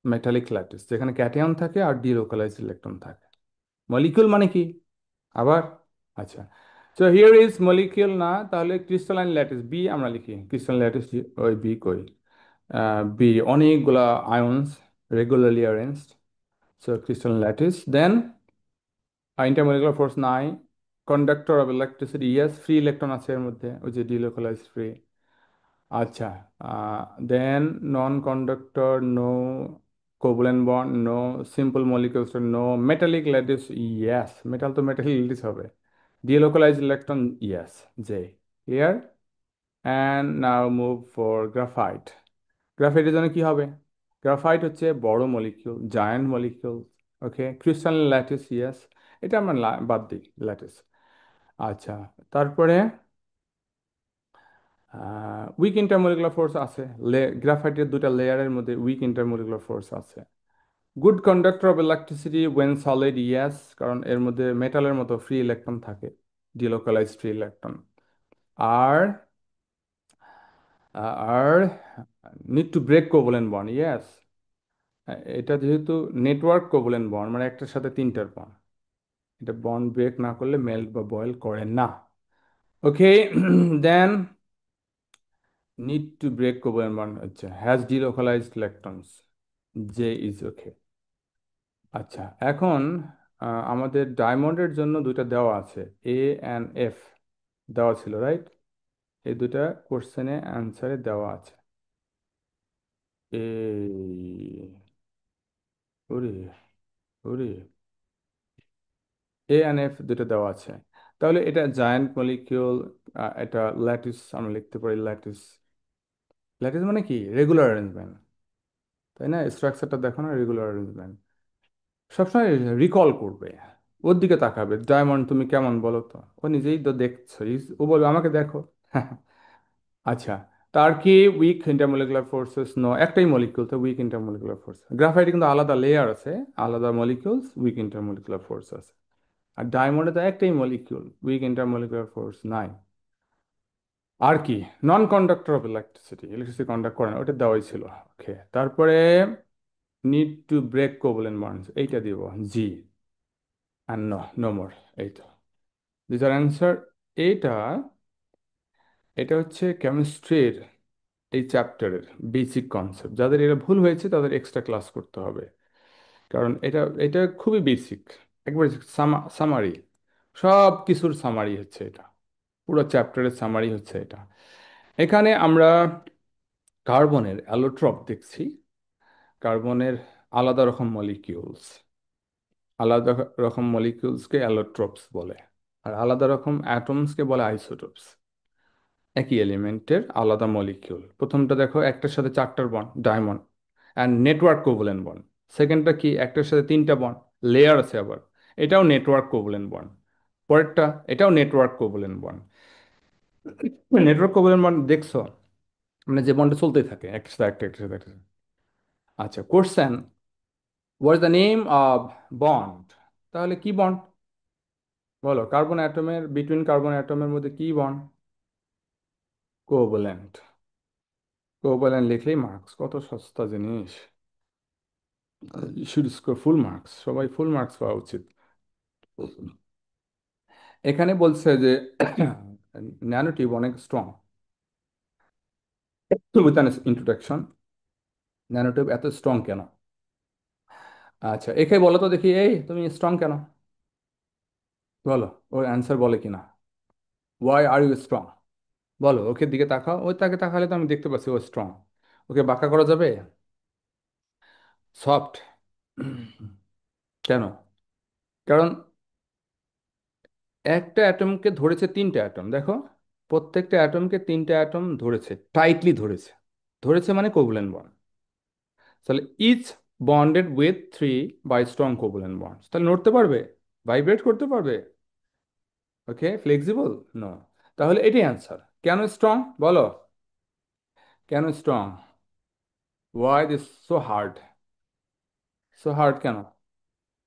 মেটালিক ল্যাটিস, যেখানে ক্যাটায়ন থাকে আর ডিলোকালাইজড ইলেকট্রন থাকে। মলিকিউল মানে কি আবার? আচ্ছা, তো হিয়ার ইজ মলিকিউল না, তাহলে ক্রিস্টালাইন ল্যাটিস, বি আমরা লিখি। ক্রিস্টালাইন ল্যাটিস, ওই বি কই? বি অনেকগুলা ions, regularly arranged, so crystalline lattice. Then intermolecular force নাই। Conductor of electricity, yes, free electron আছে এর মধ্যে, ওই যে ডিলোকালাইজ ফ্রি। আচ্ছা, then non conductor, no. Covalent bond, no. Simple molecules, no. Metallic lattice, yes, metal তো metallic lattice হবে। Delocalise electron, yes, জে। Clear? And now move for graphite. গ্রাফাইটের জন্য কি হবে? গ্রাফাইট হচ্ছে বড় molecule, giant molecule. Okay, crystal lattice, yes. এটা আমরা বাদ দিই, ল্যাটিস। আচ্ছা, তারপরে উইক ইন্টারমলিকুলার ফোর্স আছে। গ্রাফাইটের দুটা লেয়ারের মধ্যে উইক ইন্টারমলিকুলার ফোর্স আছে। Good conductor of electricity when solid, yes, কারণ এর মধ্যে মেটালের মতো ফ্রি ইলেকট্রন থাকে, ডিলোকালাইজ ফ্রি ইলেকট্রন। আর আর need to break covalent bond, yes. এটা যেহেতু নেটওয়ার্ক কোভ্যালেন্ট বন্ড, মানে একটার সাথে তিনটার বন্ড, এটা বন্ড ব্রেক না করলে মেল্ট বা বয়েল করে না। Okay. Then need to break covalent bond, আচ্ছা, has delocalised electrons, J is okay. আচ্ছা, এখন আমাদের ডায়মন্ডের জন্য দুইটা দেওয়া আছে, এ অ্যান্ড এফ দেওয়া ছিল, রাইট? এই দুইটা কোশ্চেনে অ্যান্সারে দেওয়া আছে। এই ওরে, ওরে, এ অ্যান্ড এফ দুটো দেওয়া আছে। তাহলে এটা জায়ান্ট মলিকিউল, এটা ল্যাটিস, আমরা লিখতে পারি ল্যাটিস। ল্যাটিস মানে কি? রেগুলার অ্যারেঞ্জমেন্ট, তাই না? স্ট্রাকচারটা দেখো না, রেগুলার অ্যারেঞ্জমেন্ট। সবসময় রিকল করবে, ওর দিকে তাকাবে, ডায়মন্ড তুমি কেমন বলো তো। ও নিজেই তো দেখছো, ও বলবে আমাকে দেখো। আচ্ছা, তার কি উইক ইন্টারমলিকুলার ফোর্সেস? নো, একটাই মলিকিউল তো উইক ইন্টারমলিকুলার ফোর্স। গ্রাফাইটে কিন্তু আলাদা লেয়ার আছে, আলাদা মলিকিউলস, উইক ইন্টারমলিকুলার ফোর্স আছে। আর ডায়মন্ডে তো একটাই মলিকিউল, উইক ইন্টারমলিকুলার ফোর্স নাই। আর কি? Non conductor of electricity, electricity conduct করে না, ওটা দেওয়াই ছিল। ওকে, তারপরে need to break covalent bonds, এইটা দিব, জি। আর নো, নো মোর। এই তো, দিস আর অ্যান্সার। এইটা, এটা হচ্ছে কেমিস্ট্রির এই চ্যাপ্টারের বেসিক কনসেপ্ট। যাদের এটা ভুল হয়েছে তাদের এক্সট্রা ক্লাস করতে হবে, কারণ এটা এটা খুবই বেসিক, একবার সামারি, সব কিছুর সামারি হচ্ছে এটা, পুরো চ্যাপ্টারের সামারি হচ্ছে এটা। এখানে আমরা কার্বনের অ্যালোট্রপ দেখছি। কার্বনের আলাদা রকম মলিকিউলস, আলাদা রকম মলিকিউলসকে অ্যালোট্রপস বলে, আর আলাদা রকম অ্যাটমসকে বলে আইসোটোপস। একই এলিমেন্টের আলাদা মলিকিউল। প্রথমটা দেখো, একটার সাথে চারটার bond, diamond and network covalent bond. সেকেন্ডটা কি? একটার সাথে তিনটা বন্ড, লেয়ার আছে আবার, এটাও নেটওয়ার্ক কোভ্যালেন্ট বন্ড। পরেরটা, এটাও network covalent bond. Network covalent bond দেখছো, মানে যে বন্ডে চলতেই থাকে একটার সাথে একটা, একটার সাথে একটা। আচ্ছা, question, what the name of bond? তাহলে কি বন্ড বলো? কার্বন অ্যাটমের, বিটুইন কার্বন অ্যাটমের মধ্যে কি বন্ড? কোভ্যালেন্ট। কোভ্যালেন্ট লিখলেই মার্কস, কত সস্তা জিনিস। শুড স্কোর ফুল মার্কস, সবাই ফুল মার্কস পাওয়া উচিত। এখানে বলছে যে ন্যানোটিউব অনেক strong. With an introduction, nanotube এত স্ট্রং কেন? আচ্ছা, একে বলো তো দেখি, এই তুমি স্ট্রং কেন বলো। ওর অ্যান্সার বলে কিনা, ওয়াই আর ইউ স্ট্রং? বলো, ওকে দিকে তাকাও, ওই তাকে তাকালে তো আমি দেখতে পাচ্ছি ও স্ট্রং। ওকে বাঁকা করা যাবে? সফট। কেন? কারণ একটা অ্যাটমকে ধরেছে তিনটা অ্যাটম, দেখো, প্রত্যেকটা অ্যাটমকে তিনটা অ্যাটম ধরেছে, টাইটলি ধরেছে। ধরেছে মানে কোভ্যালেন্ট বন্ড। তাহলে each bonded with three by strong covalent bonds, তাহলে নড়তে পারবে, ভাইব্রেট করতে পারবে। Okay, flexible? নো। তাহলে এটাই অ্যান্সার। কেন স্ট্রং বলো, কেন strong? Why this so hard? So hard কেন?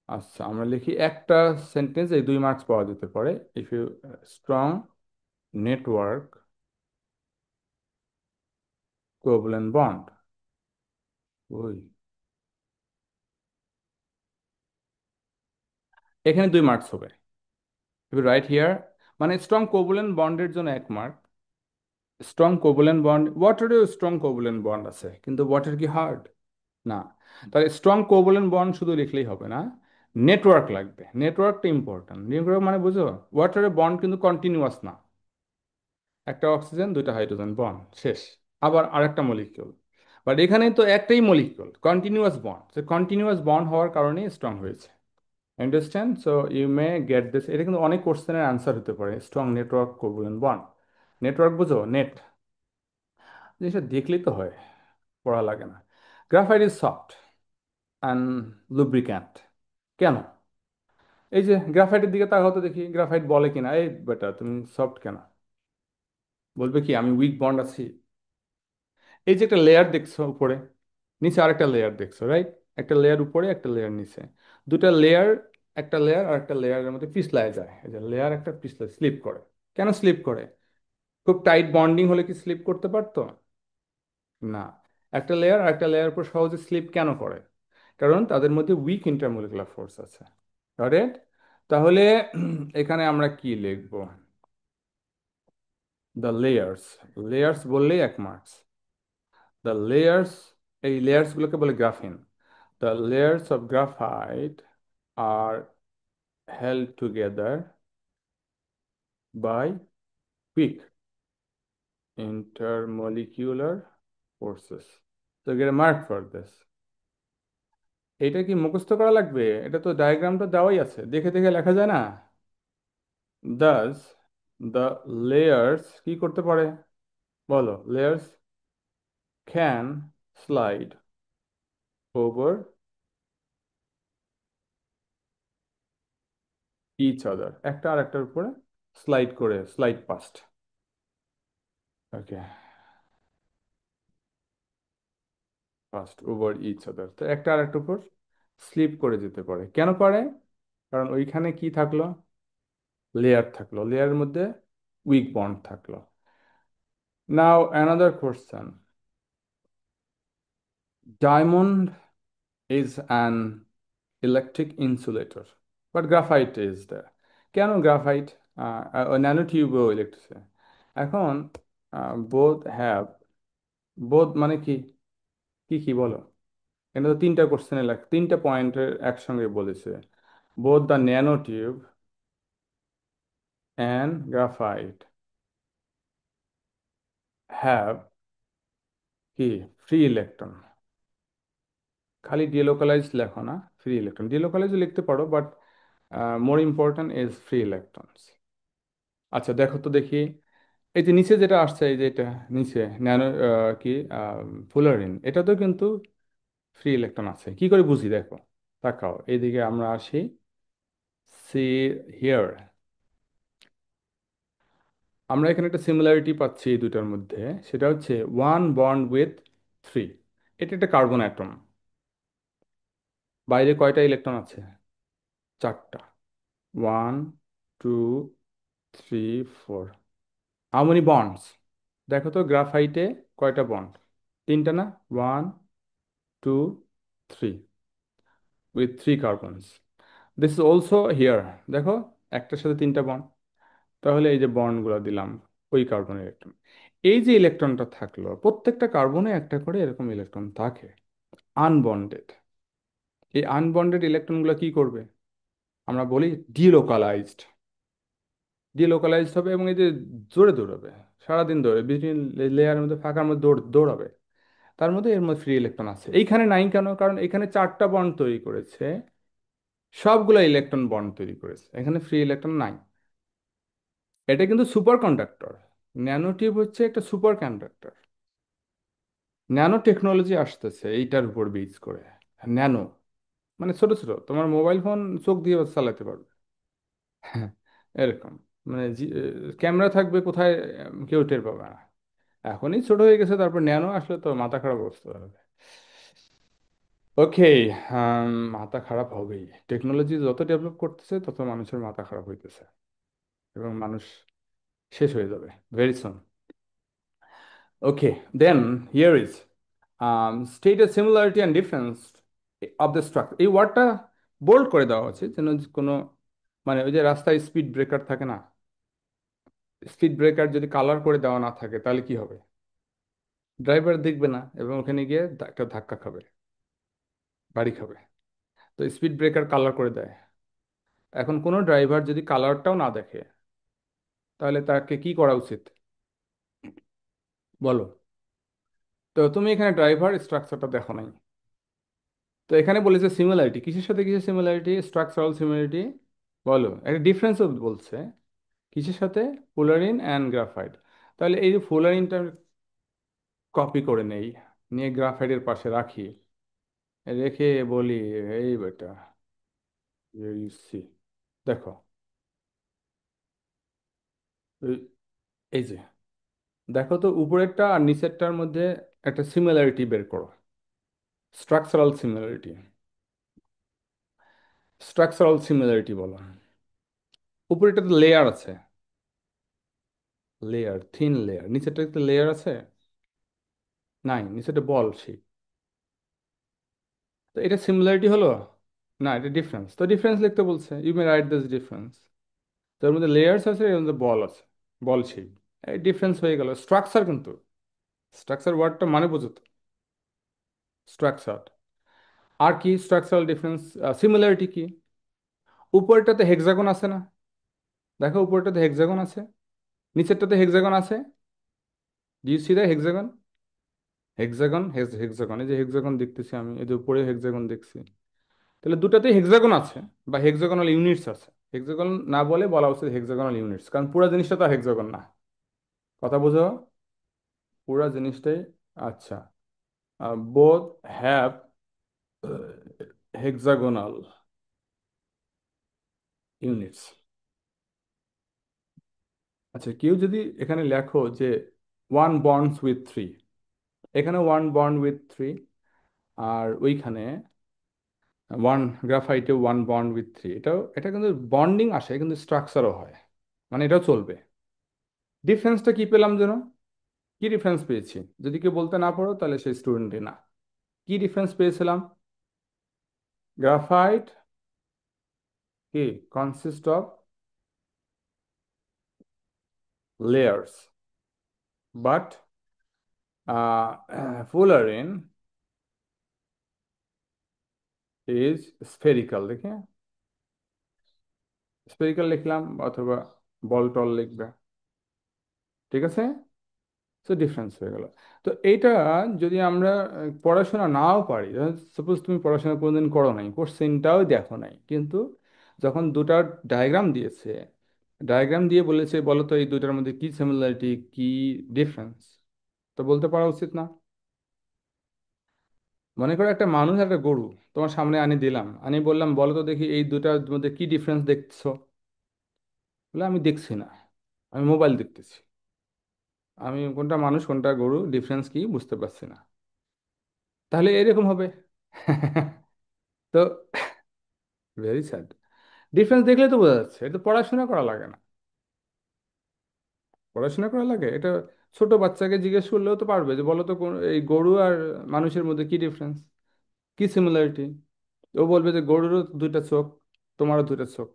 আচ্ছা, আমরা লিখি একটা সেন্টেন্স, এই 2 মার্কস পাওয়া যেতে পারে। If you strong network covalent bond, ওই এখানে 2 মার্কস হবে। ইফ ইউ রাইট হিয়ার, মানে স্ট্রং কোভ্যালেন্ট বন্ডের জন্য 1 মার্ক। স্ট্রং কোভ্যালেন্ট বন্ড, ওয়াটারেও স্ট্রং কোভ্যালেন্ট বন্ড আছে, কিন্তু ওয়াটার কি হার্ড? না। তাহলে স্ট্রং কোভ্যালেন্ট বন্ড শুধু লিখলেই হবে না, নেটওয়ার্ক লাগবে। নেটওয়ার্কটা ইম্পর্ট্যান্ট। নেটওয়ার্ক মানে বুঝো, ওয়াটারের বন্ড কিন্তু কন্টিনিউয়াস না, একটা অক্সিজেন দুইটা হাইড্রোজেন বন্ড শেষ, আবার আরেকটা মলিকিউল। বাট এখানে তো একটাই মলিকিউল, কন্টিনিউয়াস বন্ড, সে কন্টিনিউয়াস বন্ড হওয়ার কারণেই স্ট্রং হয়েছে। Understand? So you may get this. এটা কিন্তু অনেক কোশ্চেনের অ্যান্সার হতে পারে, strong network covalent bond. Network বুঝো, নেট, জিনিসটা দেখলেই তো হয়, পড়া লাগে না। Graphite is soft and lubricant. কেন? এই যে গ্রাফাইটের দিকে তাকাও তো দেখি, গ্রাফাইট বলে কিনা, এই বেটা তুমি সফট কেন? বলবে কি আমি উইক বন্ড আছি? এই যে একটা লেয়ার দেখছো উপরে, নিচে আরেকটা লেয়ার দেখছো, রাইট? একটা লেয়ার উপরে, একটা লেয়ার নিচে, দুটা লেয়ার, একটা লেয়ার আর একটা লেয়ারের মধ্যে পিছলায় যায়। এই যে লেয়ার একটা পিছলে স্লিপ করে। কেন স্লিপ করে? খুব টাইট বন্ডিং হলে কি স্লিপ করতে পারতো? না। একটা লেয়ার আর একটা লেয়ার উপর সহজে স্লিপ কেন করে? কারণ তাদের মধ্যে উইক ইন্টারমলিকুলার ফোর্স আছে। কারেক্ট? তাহলে এখানে আমরা কি লিখবো? দ্য লেয়ার্স, লেয়ার্স বললেই 1 মার্কস। দ্য লেয়ার্স, এই লেয়ার্সগুলোকে বলে graphene. The layers of graphite are held together by quick intermolecular forces. So get a mark for this. এটা কি মুখস্থ করা লাগবে? এটা তো ডায়াগ্রামটা দেওয়াই আছে, দেখে দেখে লেখা যায় না? Thus the layers কি করতে পারে বলো? layers can slide over each other, একটা আর একটার উপরে স্লাইড করে, স্লাইড পাস্ট। ওকে, ফাস্ট ওভার ইচ আদার, তো একটা আর একটার উপর স্লিপ করে যেতে পারে। কেন পারে? কারণ ওইখানে কি থাকলো? লেয়ার থাকলো, লেয়ারের মধ্যে উইক বন্ড থাকলো। Now another question, diamond is an electric insulator but graphite is there. কেন গ্রাফাইট, ন্যানো টিউবও ইলেকট্রিসিটি? এখন বোথ হ্যাভ, বোথ মানে কি, কি কি বলো? এটা তো তিনটা কোশ্চেনে লেখ, তিনটা পয়েন্টের একসঙ্গে বলেছে। Both the nano tube and graphite have কি, ফ্রি ইলেকট্রন। খালি ডিলোকালাইজ লেখো না, ফ্রি ইলেকট্রন, ডিলোকালাইজও লিখতে পারো, but more important is free electrons. আচ্ছা দেখো তো দেখি, এই যে নিচে যেটা আসছে, এই যে এটা নিচে ন্যানো কি ফুলারিন, এটা তো কিন্তু ফ্রি ইলেকট্রন আছে, কি করে বুঝি দেখো, তাকাও এইদিকে আমরা আসি। সি হিয়ার, আমরা এখানে একটা সিমিলারিটি পাচ্ছি এই দুটার মধ্যে, সেটা হচ্ছে ওয়ান বন্ড উইথ থ্রি। এটা একটা কার্বন অ্যাটম, বাইরে কয়টা ইলেকট্রন আছে? 4টা। One, two, three, four. How many bonds? দেখো তো গ্রাফাইটে কয়টা বন্ড? 3টা না? One, two, three, with three carbons. This is also here, দেখো একটার সাথে 3টা বন্ড। তাহলে এই যে বন্ডগুলো দিলাম, ওই কার্বনের ইলেকট্রন। এই যে ইলেকট্রনটা থাকলো, প্রত্যেকটা কার্বনে একটা করে এরকম ইলেকট্রন থাকে আনবন্ডেড। এই আনবন্ডেড ইলেকট্রনগুলো কি করবে? আমরা বলি ডিলোকালাইজড। ডিলোকালাইজড হবে এবং এই যে জোরে দৌড়াবে, সারাদিন দৌড়ে বিভিন্ন লেয়ারের মধ্যে, ফাঁকার মধ্যে দৌড়াবে। তার মধ্যে এর মধ্যে ফ্রি ইলেকট্রন আছে। এইখানে নাই কেন? কারণ এখানে 4টা বন্ড তৈরি করেছে, সবগুলো ইলেকট্রন বন্ড তৈরি করেছে, এখানে ফ্রি ইলেকট্রন নাই। এটা কিন্তু সুপার কন্ডাক্টর। ন্যানোটিউব হচ্ছে একটা সুপার কন্ডাক্টর। ন্যানো টেকনোলজি আসতেছে এইটার উপর বেস করে। ন্যানো মানে ছোট ছোট, তোমার মোবাইল ফোন চোখ দিয়ে চালাতে পারবে। হ্যাঁ, এরকম, মানে ক্যামেরা থাকবে কোথায়, কেউ টের পাবে না। এখনই ছোট হয়ে গেছে, তারপর ন্যানো আসলে তো মাথা খারাপ অবস্থা হবে। ওকে, মাথা খারাপ হবেই। টেকনোলজি যত ডেভেলপ করতেছে তত মানুষের মাথা খারাপ হইতেছে, এবং মানুষ শেষ হয়ে যাবে very soon. Okay, then here is state a similarity and difference of the structure. এই ওয়ার্ডটা বোল্ড করে দেওয়া আছে, যেন কোনো, মানে ওই যে রাস্তায় স্পিড ব্রেকার থাকে না, স্পিড ব্রেকার যদি কালার করে দেওয়া না থাকে তাহলে কি হবে? ড্রাইভার দেখবে না এবং ওখানে গিয়ে একটা ধাক্কা খাবে, বাড়ি খাবে। তো স্পিড ব্রেকার কালার করে দেয়। এখন কোনো ড্রাইভার যদি কালারটাও না দেখে, তাহলে তাকে কি করা উচিত বলো? তো তুমি এখানে ড্রাইভার স্ট্রাকচারটা দেখো নাই। তো এখানে বলেছে সিমিলারিটি, কিসের সাথে কিসের সিমিলারিটি? Structural similarity. বলো, একটা ডিফারেন্সও বলছে, কিসের সাথে? Fullerene and graphite. তাহলে এই যে ফুলারিনটা কপি করে নেই, নিয়ে গ্রাফাইটের পাশে রাখি, রেখে বলি এই বেটা, ইউ সি, দেখো এই এই যে, দেখো তো উপরেরটা আর নিচেরটার মধ্যে একটা সিমিলারিটি বের করো। স্ট্রাকচারাল সিমিলারিটি, স্ট্রাকচারাল সিমিলারিটি বলো। উপরেরটা তো লেয়ার আছে, লেয়ার, থিন লেয়ার। নিচেরটা তো লেয়ার আছে? নাই, নিচেরটা বল শেপ। তো এটা সিমিলারিটি হলো না, এটা ডিফারেন্স। তো ডিফারেন্স লিখতে বলছে, you may write this difference. তো এর মধ্যে লেয়ার্স আছে, এর মধ্যে বল আছে, বল শেপ। এই ডিফারেন্স হয়ে গেল স্ট্রাকচার কিন্তু। স্ট্রাকচার ওয়ার্ডটা মানে বোঝো তো, স্ট্রাকচার। আর কি স্ট্রাকচারাল ডিফারেন্স? সিমিলারিটি কি? উপরেরটাতে হেক্সাগন আছে না? দেখো উপরেরটাতে হেক্সাগন আছে, নিচেরটাতে হেক্সাগন আছে। Do you see the hexagon? Hexagon, hexagon, এই যে হেক্সাগন দেখতেছি আমি, এই যে উপরে হেক্সাগন দেখছি। তাহলে দুটাতেই হেক্সাগন আছে বা হেক্সাগোনাল ইউনিটস আছে। হেক্সাগন না বলে বলা উচিত হেক্সাগোনাল ইউনিটস, কারণ পুরো জিনিসটা তো হেক্সাগন না। কথা বুঝো? পুরো জিনিসটাই। আচ্ছা, বোথ হ্যাভ হেক্সাগোনাল ইউনিটস। আচ্ছা, কেউ যদি এখানে লেখো যে ওয়ান বন্ডস উইথ থ্রি, এখানে ওয়ান বন্ড উইথ থ্রি, আর ওইখানে ওয়ান গ্রাফাইটে ওয়ান বন্ড উইথ থ্রি, এটা কিন্তু বন্ডিং আসে কিন্তু স্ট্রাকচারও হয়, মানে এটাও চলবে। ডিফারেন্সটা কি পেলাম যেন? কি ডিফারেন্স পেয়েছি? যদি কেউ বলতে না পারো তাহলে সেই স্টুডেন্টই না। কি ডিফারেন্স পেয়েছিলাম? গ্রাফাইট কি consist of layers, but fullerene is spherical. দেখে স্ফেরিক্যাল লিখলাম, অথবা বল টল লিখবে। ঠিক আছে, তো ডিফারেন্স হয়ে গেল। তো এইটা যদি আমরা পড়াশোনা নাও পারি, সাপোজ তুমি পড়াশোনা কোনোদিন করো নাই, কোশ্চেনটাও দেখো নাই, কিন্তু যখন দুটা ডায়াগ্রাম দিয়েছে, ডায়াগ্রাম দিয়ে বলেছে বলো তো এই দুটার মধ্যে কি সিমিলারিটি, কি ডিফারেন্স, তো বলতে পারা উচিত না? মনে করো একটা মানুষ আর একটা গরু তোমার সামনে আনি দিলাম, আমি বললাম বলো তো দেখি এই দুটার মধ্যে কি ডিফারেন্স দেখছো? বলে আমি দেখছি না, আমি মোবাইল দেখতেছি, আমি কোনটা মানুষ কোনটা গরু ডিফারেন্স কি বুঝতে পারছি না। তাহলে এরকম হবে। তো ভেরি স্যাড। ডিফারেন্স দেখলে তো বোঝা যাচ্ছে, এটা পড়াশোনা করা লাগে না। পড়াশোনা করা লাগে এটা? ছোট বাচ্চাকে জিজ্ঞেস করলেও তো পারবে যে বলো তো এই গরু আর মানুষের মধ্যে কি ডিফারেন্স, কি সিমিলারিটি। ও বলবে যে গরুরও দুইটা চোখ, তোমারও দুইটা চোখ,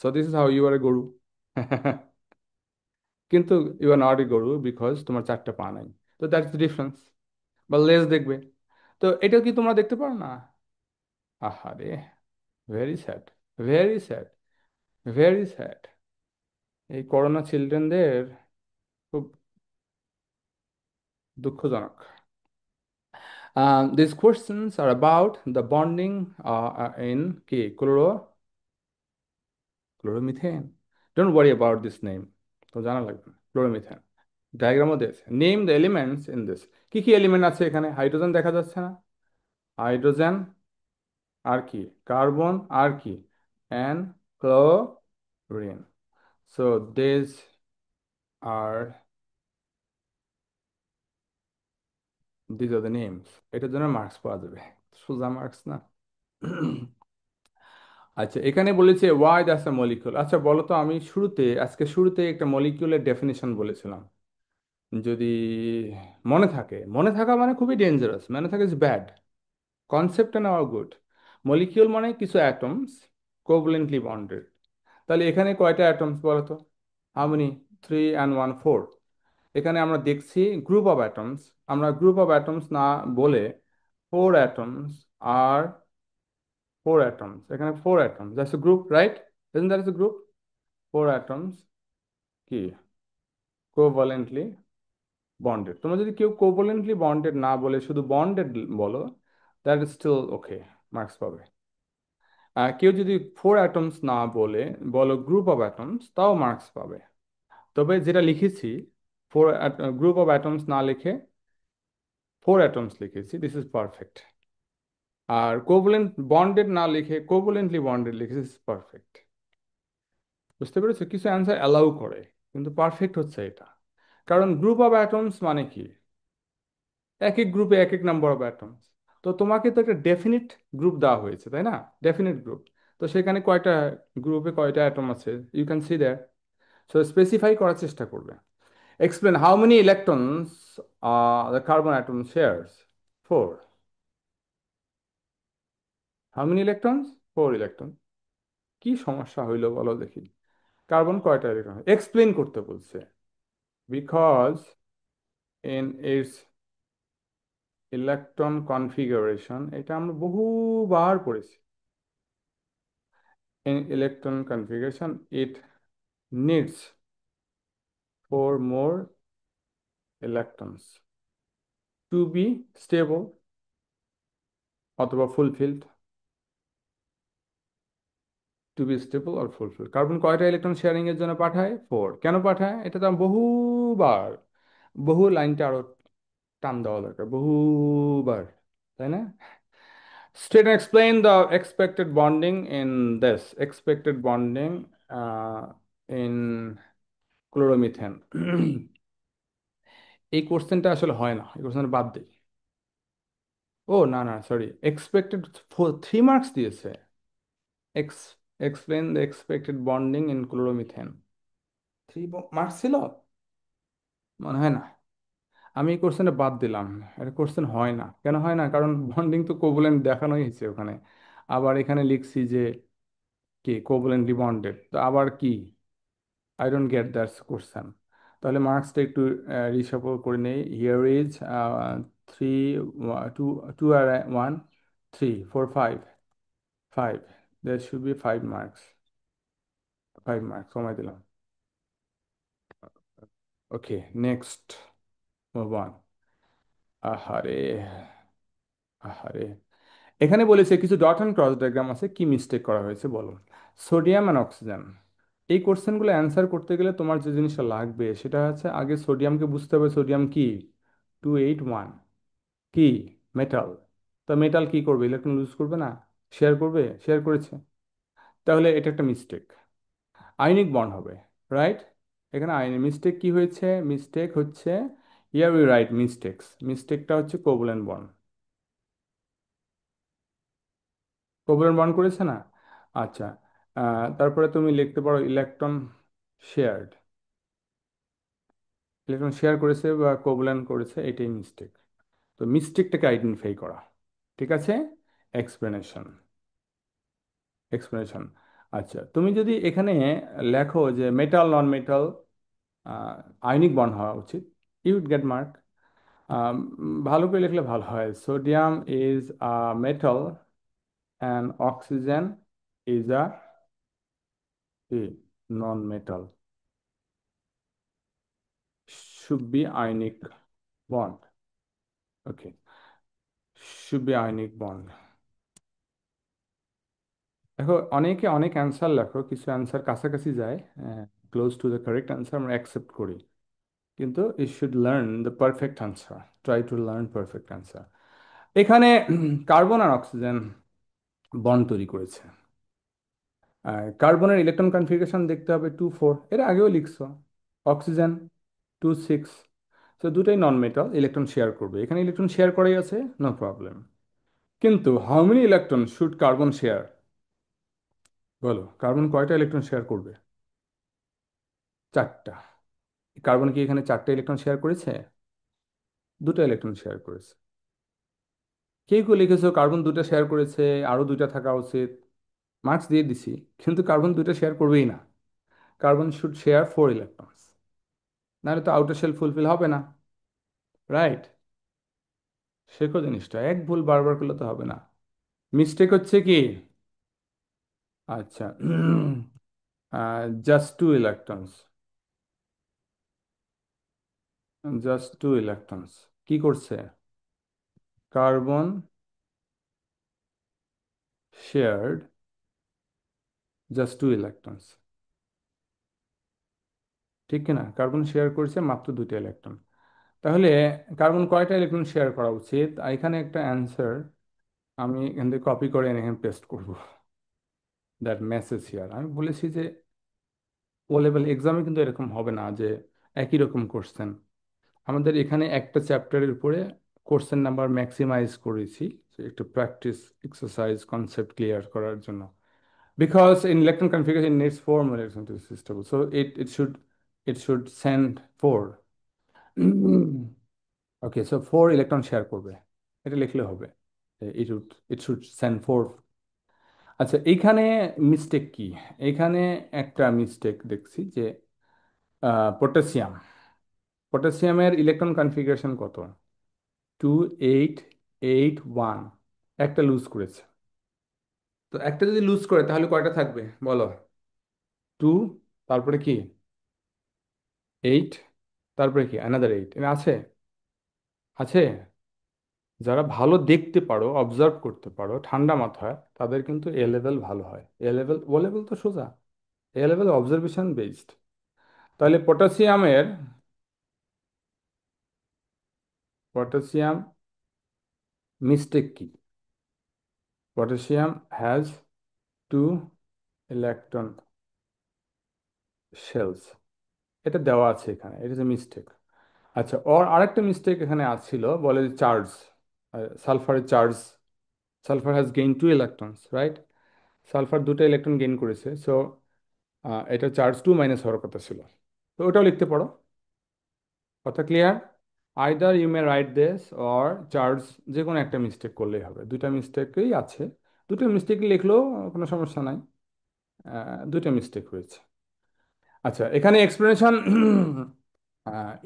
so this is how you are a গরু। কিন্তু ইউ আর নট এ গরু বিকজ তোমার চারটা পা নাই। তো দ্যাটস ডিফারেন্স। বা লেজ দেখবে, তো এটা কি তোমরা দেখতে পারো না? আহারে, very sad, very sad, very sad. এই করোনা চিলড্রেনদের খুব দুঃখজনক। These questions are about the bonding in কি chloromethane. Don't worry about this name, তো জানা লাগবে না। ক্লোরোমিথেন ডায়াগ্রামও দিয়েছে। Name the elements in this. কি কি এলিমেন্ট আছে এখানে? হাইড্রোজেন দেখা যাচ্ছে না? হাইড্রোজেন, আর কি কার্বন, আর কি অ্যান্ড ক্লোরিন। সো দিস আর দিস আর দ্য নেমস। এটার জন্য মার্কস পাওয়া যাবে, সোজা মার্কস না। আচ্ছা, এখানে বলেছে ওয়াই দ্যাটস এ মলিকিউল। আচ্ছা বলো তো, আমি আজকে শুরুতে একটা মলিকিউলের ডেফিনেশন বলেছিলাম। যদি মনে থাকে, মনে থাকা মানে খুবই ডেঞ্জারাস, মনে থাকে ইজ ব্যাড। কনসেপ্টটা নেওয়া গুড। মলিকিউল মানে কিছু অ্যাটমস কোভ্যালেন্টলি বন্ডেড। তাহলে এখানে কয়টা অ্যাটমস বলো তো? How many? 3 and 1 4। এখানে আমরা দেখছি গ্রুপ অফ অ্যাটমস। আমরা গ্রুপ অফ অ্যাটমস না বলে ফোর অ্যাটমস আর four atoms, এখানে four atoms, that's a group, right? Isn't that a group? Four atoms কি কোভালেন্টলি বন্ডেড। তোমরা যদি কেউ কোভালেন্টলি বন্ডেড না বলে শুধু বন্ডেড বলো, that is still okay, marks পাবে। কেউ যদি ফোর অ্যাটমস না বলে বলো গ্রুপ অফ অ্যাটমস, তাও মার্কস পাবে। তবে যেটা লিখেছি, ফোর গ্রুপ অফ অ্যাটমস না লিখে ফোর অ্যাটমস লিখেছি, দিস ইজ পারফেক্ট। আর কোভ্যালেন্ট বন্ডেড না লিখে কোভ্যালেন্টলি বন্ডেড লিখেছি, পারফেক্ট। বুঝতে পেরেছো? কিছু অ্যান্সার অ্যালাউ করে, কিন্তু পারফেক্ট হচ্ছে এটা। কারণ গ্রুপ অফ অ্যাটমস মানে কি, এক এক গ্রুপে এক এক নাম্বার অফ অ্যাটমস। তো তোমাকে তো একটা ডেফিনিট গ্রুপ দেওয়া হয়েছে, তাই না? Definite group. তো সেখানে কয়টা গ্রুপে কয়টা অ্যাটম আছে, you can see that. So specify করার চেষ্টা করবে। Explain how many electrons the carbon atom shares. Four. How many electrons? Four electron. কি সমস্যা হইলো বলো দেখি? কার্বন কয়টা ইলেকট্রন? এক্সপ্লেন করতে বলছে। because in its electron configuration, এটা আমরা বহুবার পড়েছি। In electron configuration, it needs four more electrons to be stable অথবা fulfilled, to be stable or fulfilled। Carbon কয়টা ইলেকট্রন শেয়ারিং এর জন্য পাঠায়? ফোর। কেন পাঠায়? এটা তো আমি বহুবার, বহু লাইনটা আরো টান দেওয়া দরকার, বহুবার, তাই না? State and explain the expected bonding in this. Expected bonding in chloromethane. এই কোশ্চেনটা আসলে হয় না, এই কোশ্চেনটা বাদ দিই। ও না না, সরি, এক্সপেক্টেড 3 মার্কস দিয়েছে। X explain the expected bonding in chloromethane, 3 marks ছিল মনে হয় না। আমি এই কোশ্চেনটা বাদ দিলাম। এটা কোশ্চেন হয় না, কেন হয় না? কারণ বন্ডিং তো কোভ্যালেন্ট দেখানোই হয়েছে ওখানে। আবার এখানে লিখছি যে কি কোভ্যালেন্টলি বন্ডেড, তো আবার কি? I don't get that question. তাহলে মার্কসটা একটু রিসাফল করে নেই। Here is three, two, two আর one, three, four, five, five. There should be 5 marks. 5 marks কমাই দিলাম। Okay, next, move on. আহারে, আহারে, এখানে বলেছে কিছু ডট অ্যান্ড ক্রস ডায়াগ্রাম আছে, কি মিস্টেক করা হয়েছে বলো। সোডিয়াম অ্যান্ড অক্সিজেন, এই কোশ্চেনগুলো অ্যান্সার করতে গেলে তোমার যে জিনিসটা লাগবে সেটা হচ্ছে আগে সোডিয়ামকে বুঝতে হবে। সোডিয়াম কি? 281। কি? মেটাল। তা মেটাল কি করবে? ইলেকট্রন লুজ করবে না? শেয়ার করবে? শেয়ার করেছে। তাহলে এটা একটা মিস্টেক, আয়নিক বন্ড হবে, রাইট? এখানে আয়নিক মিস্টেক কি হয়েছে? মিস্টেক হচ্ছে, ইয়ার উই রাইট মিস্টেক্স, মিস্টেকটা হচ্ছে কোভ্যালেন্ট বন্ড। কোভ্যালেন্ট বন্ড করেছে না? আচ্ছা, তারপরে তুমি লিখতে পারো ইলেকট্রন শেয়ার্ড। ইলেকট্রন শেয়ার করেছে বা কোভ্যালেন্ট করেছে, এটাই মিস্টেক। তো মিস্টেকটাকে আইডেন্টিফাই করা, ঠিক আছে? Explanation, explanation. আচ্ছা, তুমি যদি এখানে লেখো যে মেটাল নন মেটাল আয়নিক বন্ড হওয়া উচিত, ইউ উড গেট মার্ক। ভালো করে লিখলে ভালো হয়। Sodium is a metal and oxygen is a non metal, should be ionic bond. Okay, should be ionic bond. দেখো, অনেকে অনেক অ্যান্সার লেখো, কিছু অ্যান্সার কাছাকাছি যায়, close to the correct answer আমরা অ্যাকসেপ্ট করি, কিন্তু you should learn the perfect answer, try to learn perfect answer. এখানে কার্বন আর অক্সিজেন বন্ড তৈরি করেছে। কার্বনের ইলেকট্রন কনফিগারেশন দেখতে হবে 2 4, এর আগেও লিখছো। অক্সিজেন 2 6। তো দুটাই নন মেটাল, ইলেকট্রন শেয়ার করবে, এখানে ইলেকট্রন শেয়ার করাই আছে, নো প্রবলেম। কিন্তু how many electron should carbon share? বলো, কার্বন কয়টা ইলেকট্রন শেয়ার করবে? 4টা। কার্বন কি এখানে 4টা ইলেকট্রন শেয়ার করেছে? 2টা ইলেকট্রন শেয়ার করেছে। কেউ কেউ লিখেছো কার্বন 2টা শেয়ার করেছে, আরো 2টা থাকা উচিত, মার্কস দিয়ে দিছি। কিন্তু কার্বন 2টা শেয়ার করবেই না। কার্বন শুড শেয়ার 4 ইলেকট্রনস, নাহলে তো আউটার শেল ফুলফিল হবে না, রাইট? শেখো জিনিসটা, এক ভুল বারবার করলে তো হবে না। মিস্টেক হচ্ছে কি? আচ্ছা, জাস্ট 2 ইলেকট্রনস, জাস্ট 2 ইলেকট্রনস কি করছে? কার্বন শেয়ার্ড জাস্ট 2 ইলেকট্রনস, ঠিক কিনা? কার্বন শেয়ার করেছে মাত্র 2টা ইলেকট্রন। তাহলে কার্বন কয়টা ইলেকট্রন শেয়ার করা উচিত? এখানে একটা অ্যান্সার আমি এখান থেকে কপি করে এনে এখানে পেস্ট করবো। দ্যাট মেসেজ হিয়ার, আমি বলেছি যে ও লেভেল এক্সামে কিন্তু এরকম হবে না যে একই রকম কোশ্চেন। আমাদের এখানে একটা চ্যাপ্টারের উপরে কোশ্চেন নাম্বার ম্যাক্সিমাইজ করেছি, যে একটু প্র্যাকটিস এক্সারসাইজ কনসেপ্ট ক্লিয়ার করার জন্য। Because in electron configuration needs 4 more electrons to be stable, so it should send 4. Okay, so 4 electron share করবে, এটা লিখলে হবে। It should send 4। আচ্ছা, এইখানে মিস্টেক কি? এইখানে একটা মিস্টেক দেখছি যে পটাশিয়াম, পটাশিয়ামের ইলেকট্রন কনফিগারেশন কত? 2881। একটা লুজ করেছে। তো একটা যদি লুজ করে তাহলে কয়টা থাকবে বলো? 2, তারপরে কি? 8, তারপরে কি অ্যানাদার 8 এখানে আছে? আছে। যারা ভালো দেখতে পারো, অবজার্ভ করতে পারো ঠান্ডা মাথায়, তাদের কিন্তু এ লেভেল ভালো হয়। এ লেভেল, ও লেভেল তো সোজা। এ লেভেল অবজারভেশন বেসড। তাহলে পটাশিয়ামের, পটাশিয়াম মিস্টেক কি? Potassium has 2 electron shells. এটা দেওয়া আছে এখানে, এটা যে মিস্টেক। আচ্ছা, ওর আরেকটা মিস্টেক এখানে আছিল, বলে চার্জ, সালফারের চার্জ। Sulphur has gain 2 electrons, right? Sulphur দুটো ইলেকট্রন গেইন করেছে, সো এটা চার্জ 2 মাইনাস হওয়ার কথা ছিল। তো ওটাও লিখতে পারো। কথা clear? Either you may write this or charge, যে কোনো একটা মিস্টেক করলেই হবে। দুইটা মিস্টেকই আছে। দুটো মিস্টেক লিখলেও কোনো সমস্যা নাই। দুটো মিস্টেক হয়েছে। আচ্ছা, এখানে explanation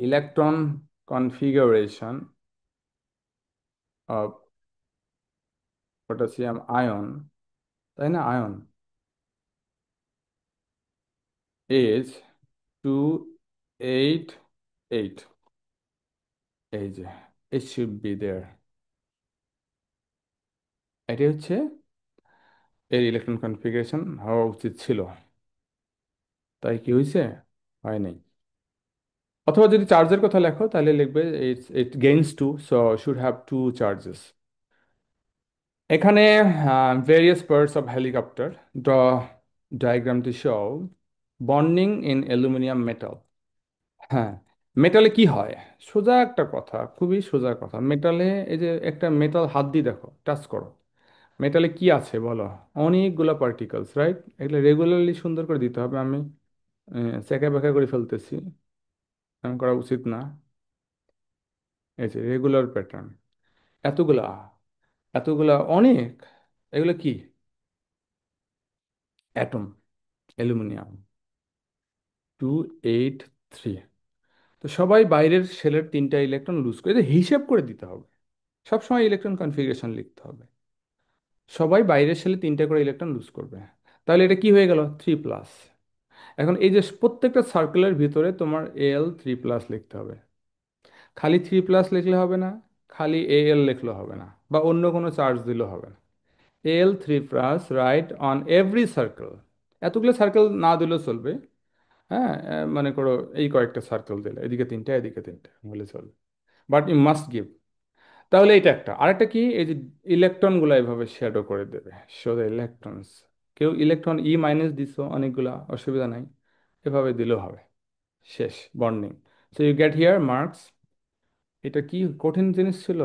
electron configuration of potassium ion, তাই না? Ion is 288। এই যে, ইট শুড বি দেয়ার। এটি হচ্ছে এর ইলেকট্রন কনফিগারেশন হওয়া উচিত ছিল। তাই কি হয়েছে? হয় নাই। অথবা যদি চার্জের কথা লেখো তাহলে লিখবে it gains two, so should have 2 charges. এখানে various parts of helicopter, draw ডায়াগ্রামটি show bonding in aluminium metal. হ্যাঁ, মেটালে কি হয়? সোজা একটা কথা, খুবই সোজা কথা। মেটালে, এই যে একটা মেটাল হাত দিয়ে দেখো, টাচ করো, মেটালে কি আছে বলো? অনেকগুলো পার্টিকলস, রাইট? এগুলো রেগুলারলি সুন্দর করে দিতে হবে। আমি চেকা বেকা করে ফেলতেছি, এমন করা উচিত না। এই যে রেগুলার প্যাটার্ন, এতগুলা, এতগুলা অনেক। এগুলো কি? Atom, aluminium. 283। তো সবাই বাইরের শেলের 3টা ইলেকট্রন লুজ করে, এটা হিসেব করে দিতে হবে। সবসময় ইলেকট্রন কনফিগারেশন লিখতে হবে। সবাই বাইরের শেলে 3টা করে ইলেকট্রন লুজ করবে। তাহলে এটা কি হয়ে গেল? 3+। এখন এই যে প্রত্যেকটা সার্কেলের ভিতরে তোমার Al3+ লিখতে হবে। খালি 3+ লিখলে হবে না, খালি Al লিখলে হবে না, বা অন্য কোনো চার্জ দিলেও হবে না। Al3+ right on every circle. এতগুলো সার্কেল না দিলেও চলবে। হ্যাঁ, মনে করো এই কয়েকটা সার্কেল দিলে, এদিকে 3টা এদিকে 3টা হলে চলবে, বাট ইউ মাস্ট গিভ। তাহলে এটা একটা। আরেকটা কি, এই যে ইলেকট্রনগুলো এভাবে শ্যাডো করে দেবে, শো দ্য ইলেকট্রনস। কেউ ইলেকট্রন E- দিছো অনেকগুলা, অসুবিধা নাই, এভাবে দিলেও হবে। শেষ, bonding. So you get here marks. এটা কি কঠিন জিনিস ছিল?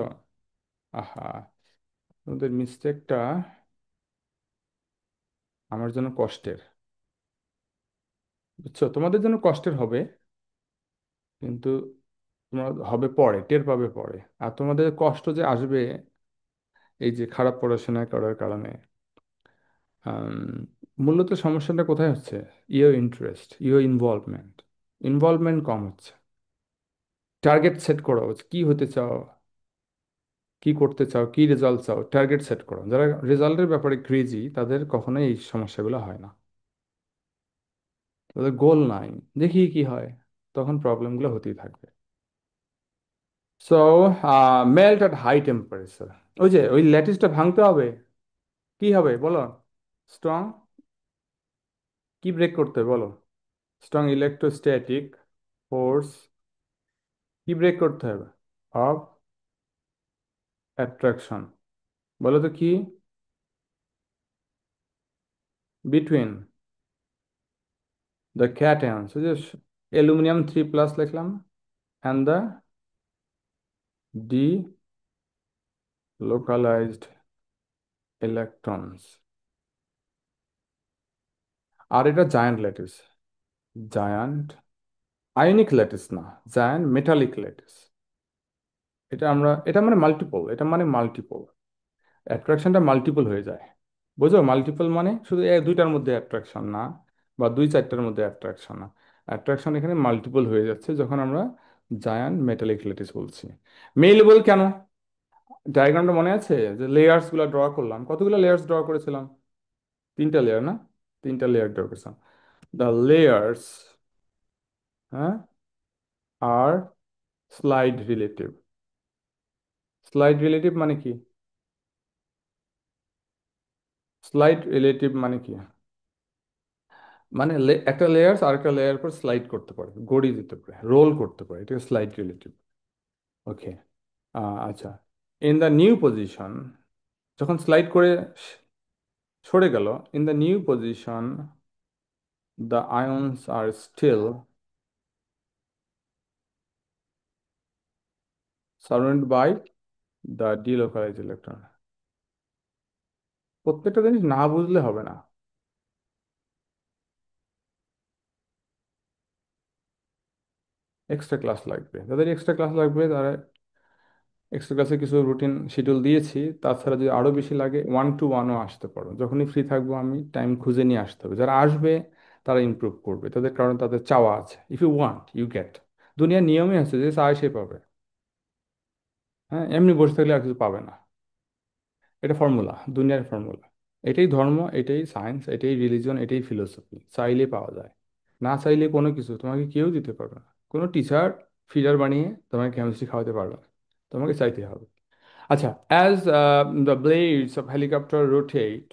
আহা, তোমাদের মিস্টেকটা আমার জন্য কষ্টের। বুঝছো, তোমাদের জন্য কষ্টের হবে, কিন্তু তোমরা হবে পরে, টের পাবে পরে। আর তোমাদের কষ্ট যে আসবে এই যে খারাপ পড়াশোনা করার কারণে, আম, মূলত সমস্যাটা কোথায় হচ্ছে? Your interest, your involvement. Involvement কম হচ্ছে। টার্গেট সেট করো, কি হতে চাও, কি করতে চাও, কি রেজাল্ট চাও, টার্গেট সেট করো। যারা রেজাল্টের ব্যাপারে ক্রেজি, তাদের কখনোই এই সমস্যাগুলো হয় না। তাদের গোল নাই, দেখি কি হয়, তখন প্রবলেমগুলো হতেই থাকবে। So melt at high temperature. ওই যে ওই ল্যাটিসটা ভাঙতে হবে। কি হবে বলো? স্ট্রং, কি ব্রেক করতে হবে বলো? Strong electrostatic force. কি ব্রেক করতে হবে? Of attraction. বলো তো কি? বিটুইন দ্য ক্যাটায়ন্স, ওই যে অ্যালুমিনিয়াম 3+ লিখলাম, and the delocalised electrons. আর এটা giant lattice. Giant ionic lattice না, জায়ান্ট মেটালিক ল্যাটিস। এটা আমরা, এটা মানে মাল্টিপল, এটা মানে মাল্টিপল, অ্যাট্রাকশনটা মাল্টিপল হয়ে যায়। বুঝো, মাল্টিপল মানে শুধু দুইটার মধ্যে অ্যাট্রাকশন না, বা 2-4টার মধ্যে অ্যাট্রাকশন না। অ্যাট্রাকশন এখানে মাল্টিপল হয়ে যাচ্ছে যখন আমরা জায়ান্ট মেটালিক ল্যাটিস বলছি। মেইলেবল কেন? ডায়াগ্রামটা মনে আছে? যে লেয়ার্স গুলো ড্র করলাম, কতগুলো লেয়ার্স ড্র করেছিলাম? তিনটা লেয়ার না? তিনটা লেয়ার ড্র করেছিলাম। দ্য লেয়ার্স, হ্যাঁ, আর স্লাইড রিলেটিভ। স্লাইড রিলেটিভ মানে কি? স্লাইড রিলেটিভ মানে কি? মানে একটা লেয়ার আরেকটা লেয়ার পর স্লাইড করতে পারে, গড়িয়ে দিতে পারে, রোল করতে পারে, এটা স্লাইড রিলেটিভ। ওকে। আচ্ছা, ইন দ্য নিউ পজিশন, যখন স্লাইড করে সরে গেল, in the new position the ions are still surrounded by the delocalised electron. প্রত্যেকটা জিনিস না বুঝলে হবে না। এক্সট্রা ক্লাস লাগবে, যাদের এক্সট্রা ক্লাস লাগবে তারা এক্সট্রা ক্লাসে কিছু রুটিন শিডিউল দিয়েছি। তাছাড়া যদি আরও বেশি লাগে, 1-to-1ও আসতে পারো, যখনই ফ্রি থাকবো আমি টাইম খুঁজে নিয়ে আসতে হবে। যারা আসবে তারা ইমপ্রুভ করবে, তাদের কারণ তাদের চাওয়া আছে। If you want you get. দুনিয়ার নিয়মই আছে, যে চায় সে পাবে। হ্যাঁ, এমনি বসে থাকলে আর কিছু পাবে না। এটা ফর্মুলা, দুনিয়ার ফর্মুলা। এটাই ধর্ম, এটাই সায়েন্স, এটাই রিলিজন, এটাই ফিলোসফি। চাইলে পাওয়া যায়, না চাইলে কোনো কিছু তোমাকে কেউ দিতে পারবে না। কোনো টিচার ফিডার বানিয়ে তোমাকে কেমিস্ট্রি খাওয়াতে পারবে না, তোমাকে চাইতে হবে। আচ্ছা, as the blades of helicopter rotate,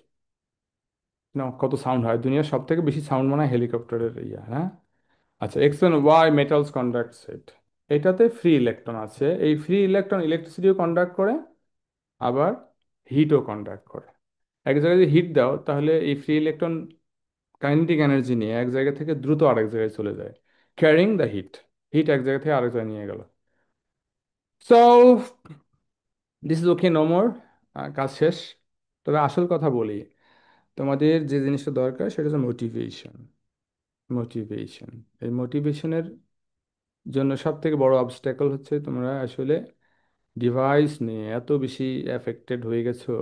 না কত সাউন্ড হয়, দুনিয়ার সব থেকে বেশি সাউন্ড মনে হয় হেলিকপ্টারের ইয়া, হ্যাঁ। আচ্ছা, এক্সপ্লেন ওয়াই মেটালস কন্ডাক্টস ইট। এটাতে ফ্রি ইলেকট্রন আছে, এই ফ্রি ইলেকট্রন ইলেকট্রিসিটিও কন্ডাক্ট করে, আবার হিটও কন্ডাক্ট করে। এক জায়গায় যদি হিট দাও তাহলে এই ফ্রি ইলেকট্রন কাইনেটিক এনার্জি নিয়ে এক জায়গা থেকে দ্রুত আরেক জায়গায় চলে যায়, ক্যারিং দ্য হিট। হিট এক জায়গা থেকে আরেক জায়গায় নিয়ে গেল। So this is okay, no more, কাজ শেষ। তবে আসল কথা বলি, তোমাদের যে জিনিসটা দরকার সেটা হচ্ছে মোটিভেশন। মোটিভেশন, এই মোটিভেশনের জন্য সব থেকে বড় অবস্ট্যাকল হচ্ছে তোমরা আসলে ডিভাইস নিয়ে এত বেশি এফেক্টেড হয়ে গেছো।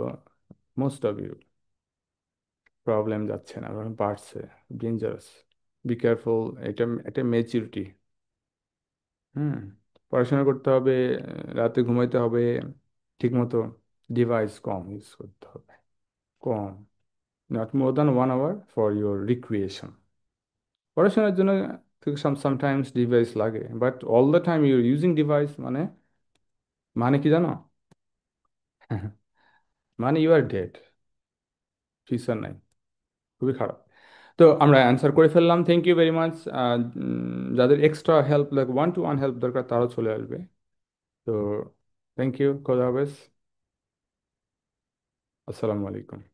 মোস্ট অফ ইউ প্রবলেম যাচ্ছে না, বরং বাড়ছে। Dangerous, be careful. এটা একটা ম্যাচিউরিটি। হুম, পড়াশোনা করতে হবে, রাতে ঘুমাইতে হবে ঠিকমতো, ডিভাইস কম ইউজ করতে হবে, কম, not more than 1 hour for your recreation. পড়াশোনার জন্য সামটাইমস ডিভাইস লাগে, but all the time you're using device, মানে কি জানো? মানে ইউ আর ডেড, ফিউচার নাই। খুবই খারাপ। তো আমরা অ্যান্সার করে ফেললাম, থ্যাংক ইউ ভেরি মাচ। যাদের এক্সট্রা হেল্প লাগে, 1-to-1 হেল্প দরকার, তারাও চলে আসবে। তো থ্যাংক ইউ, খোদা হাফেজ, আসসালামু আলাইকুম।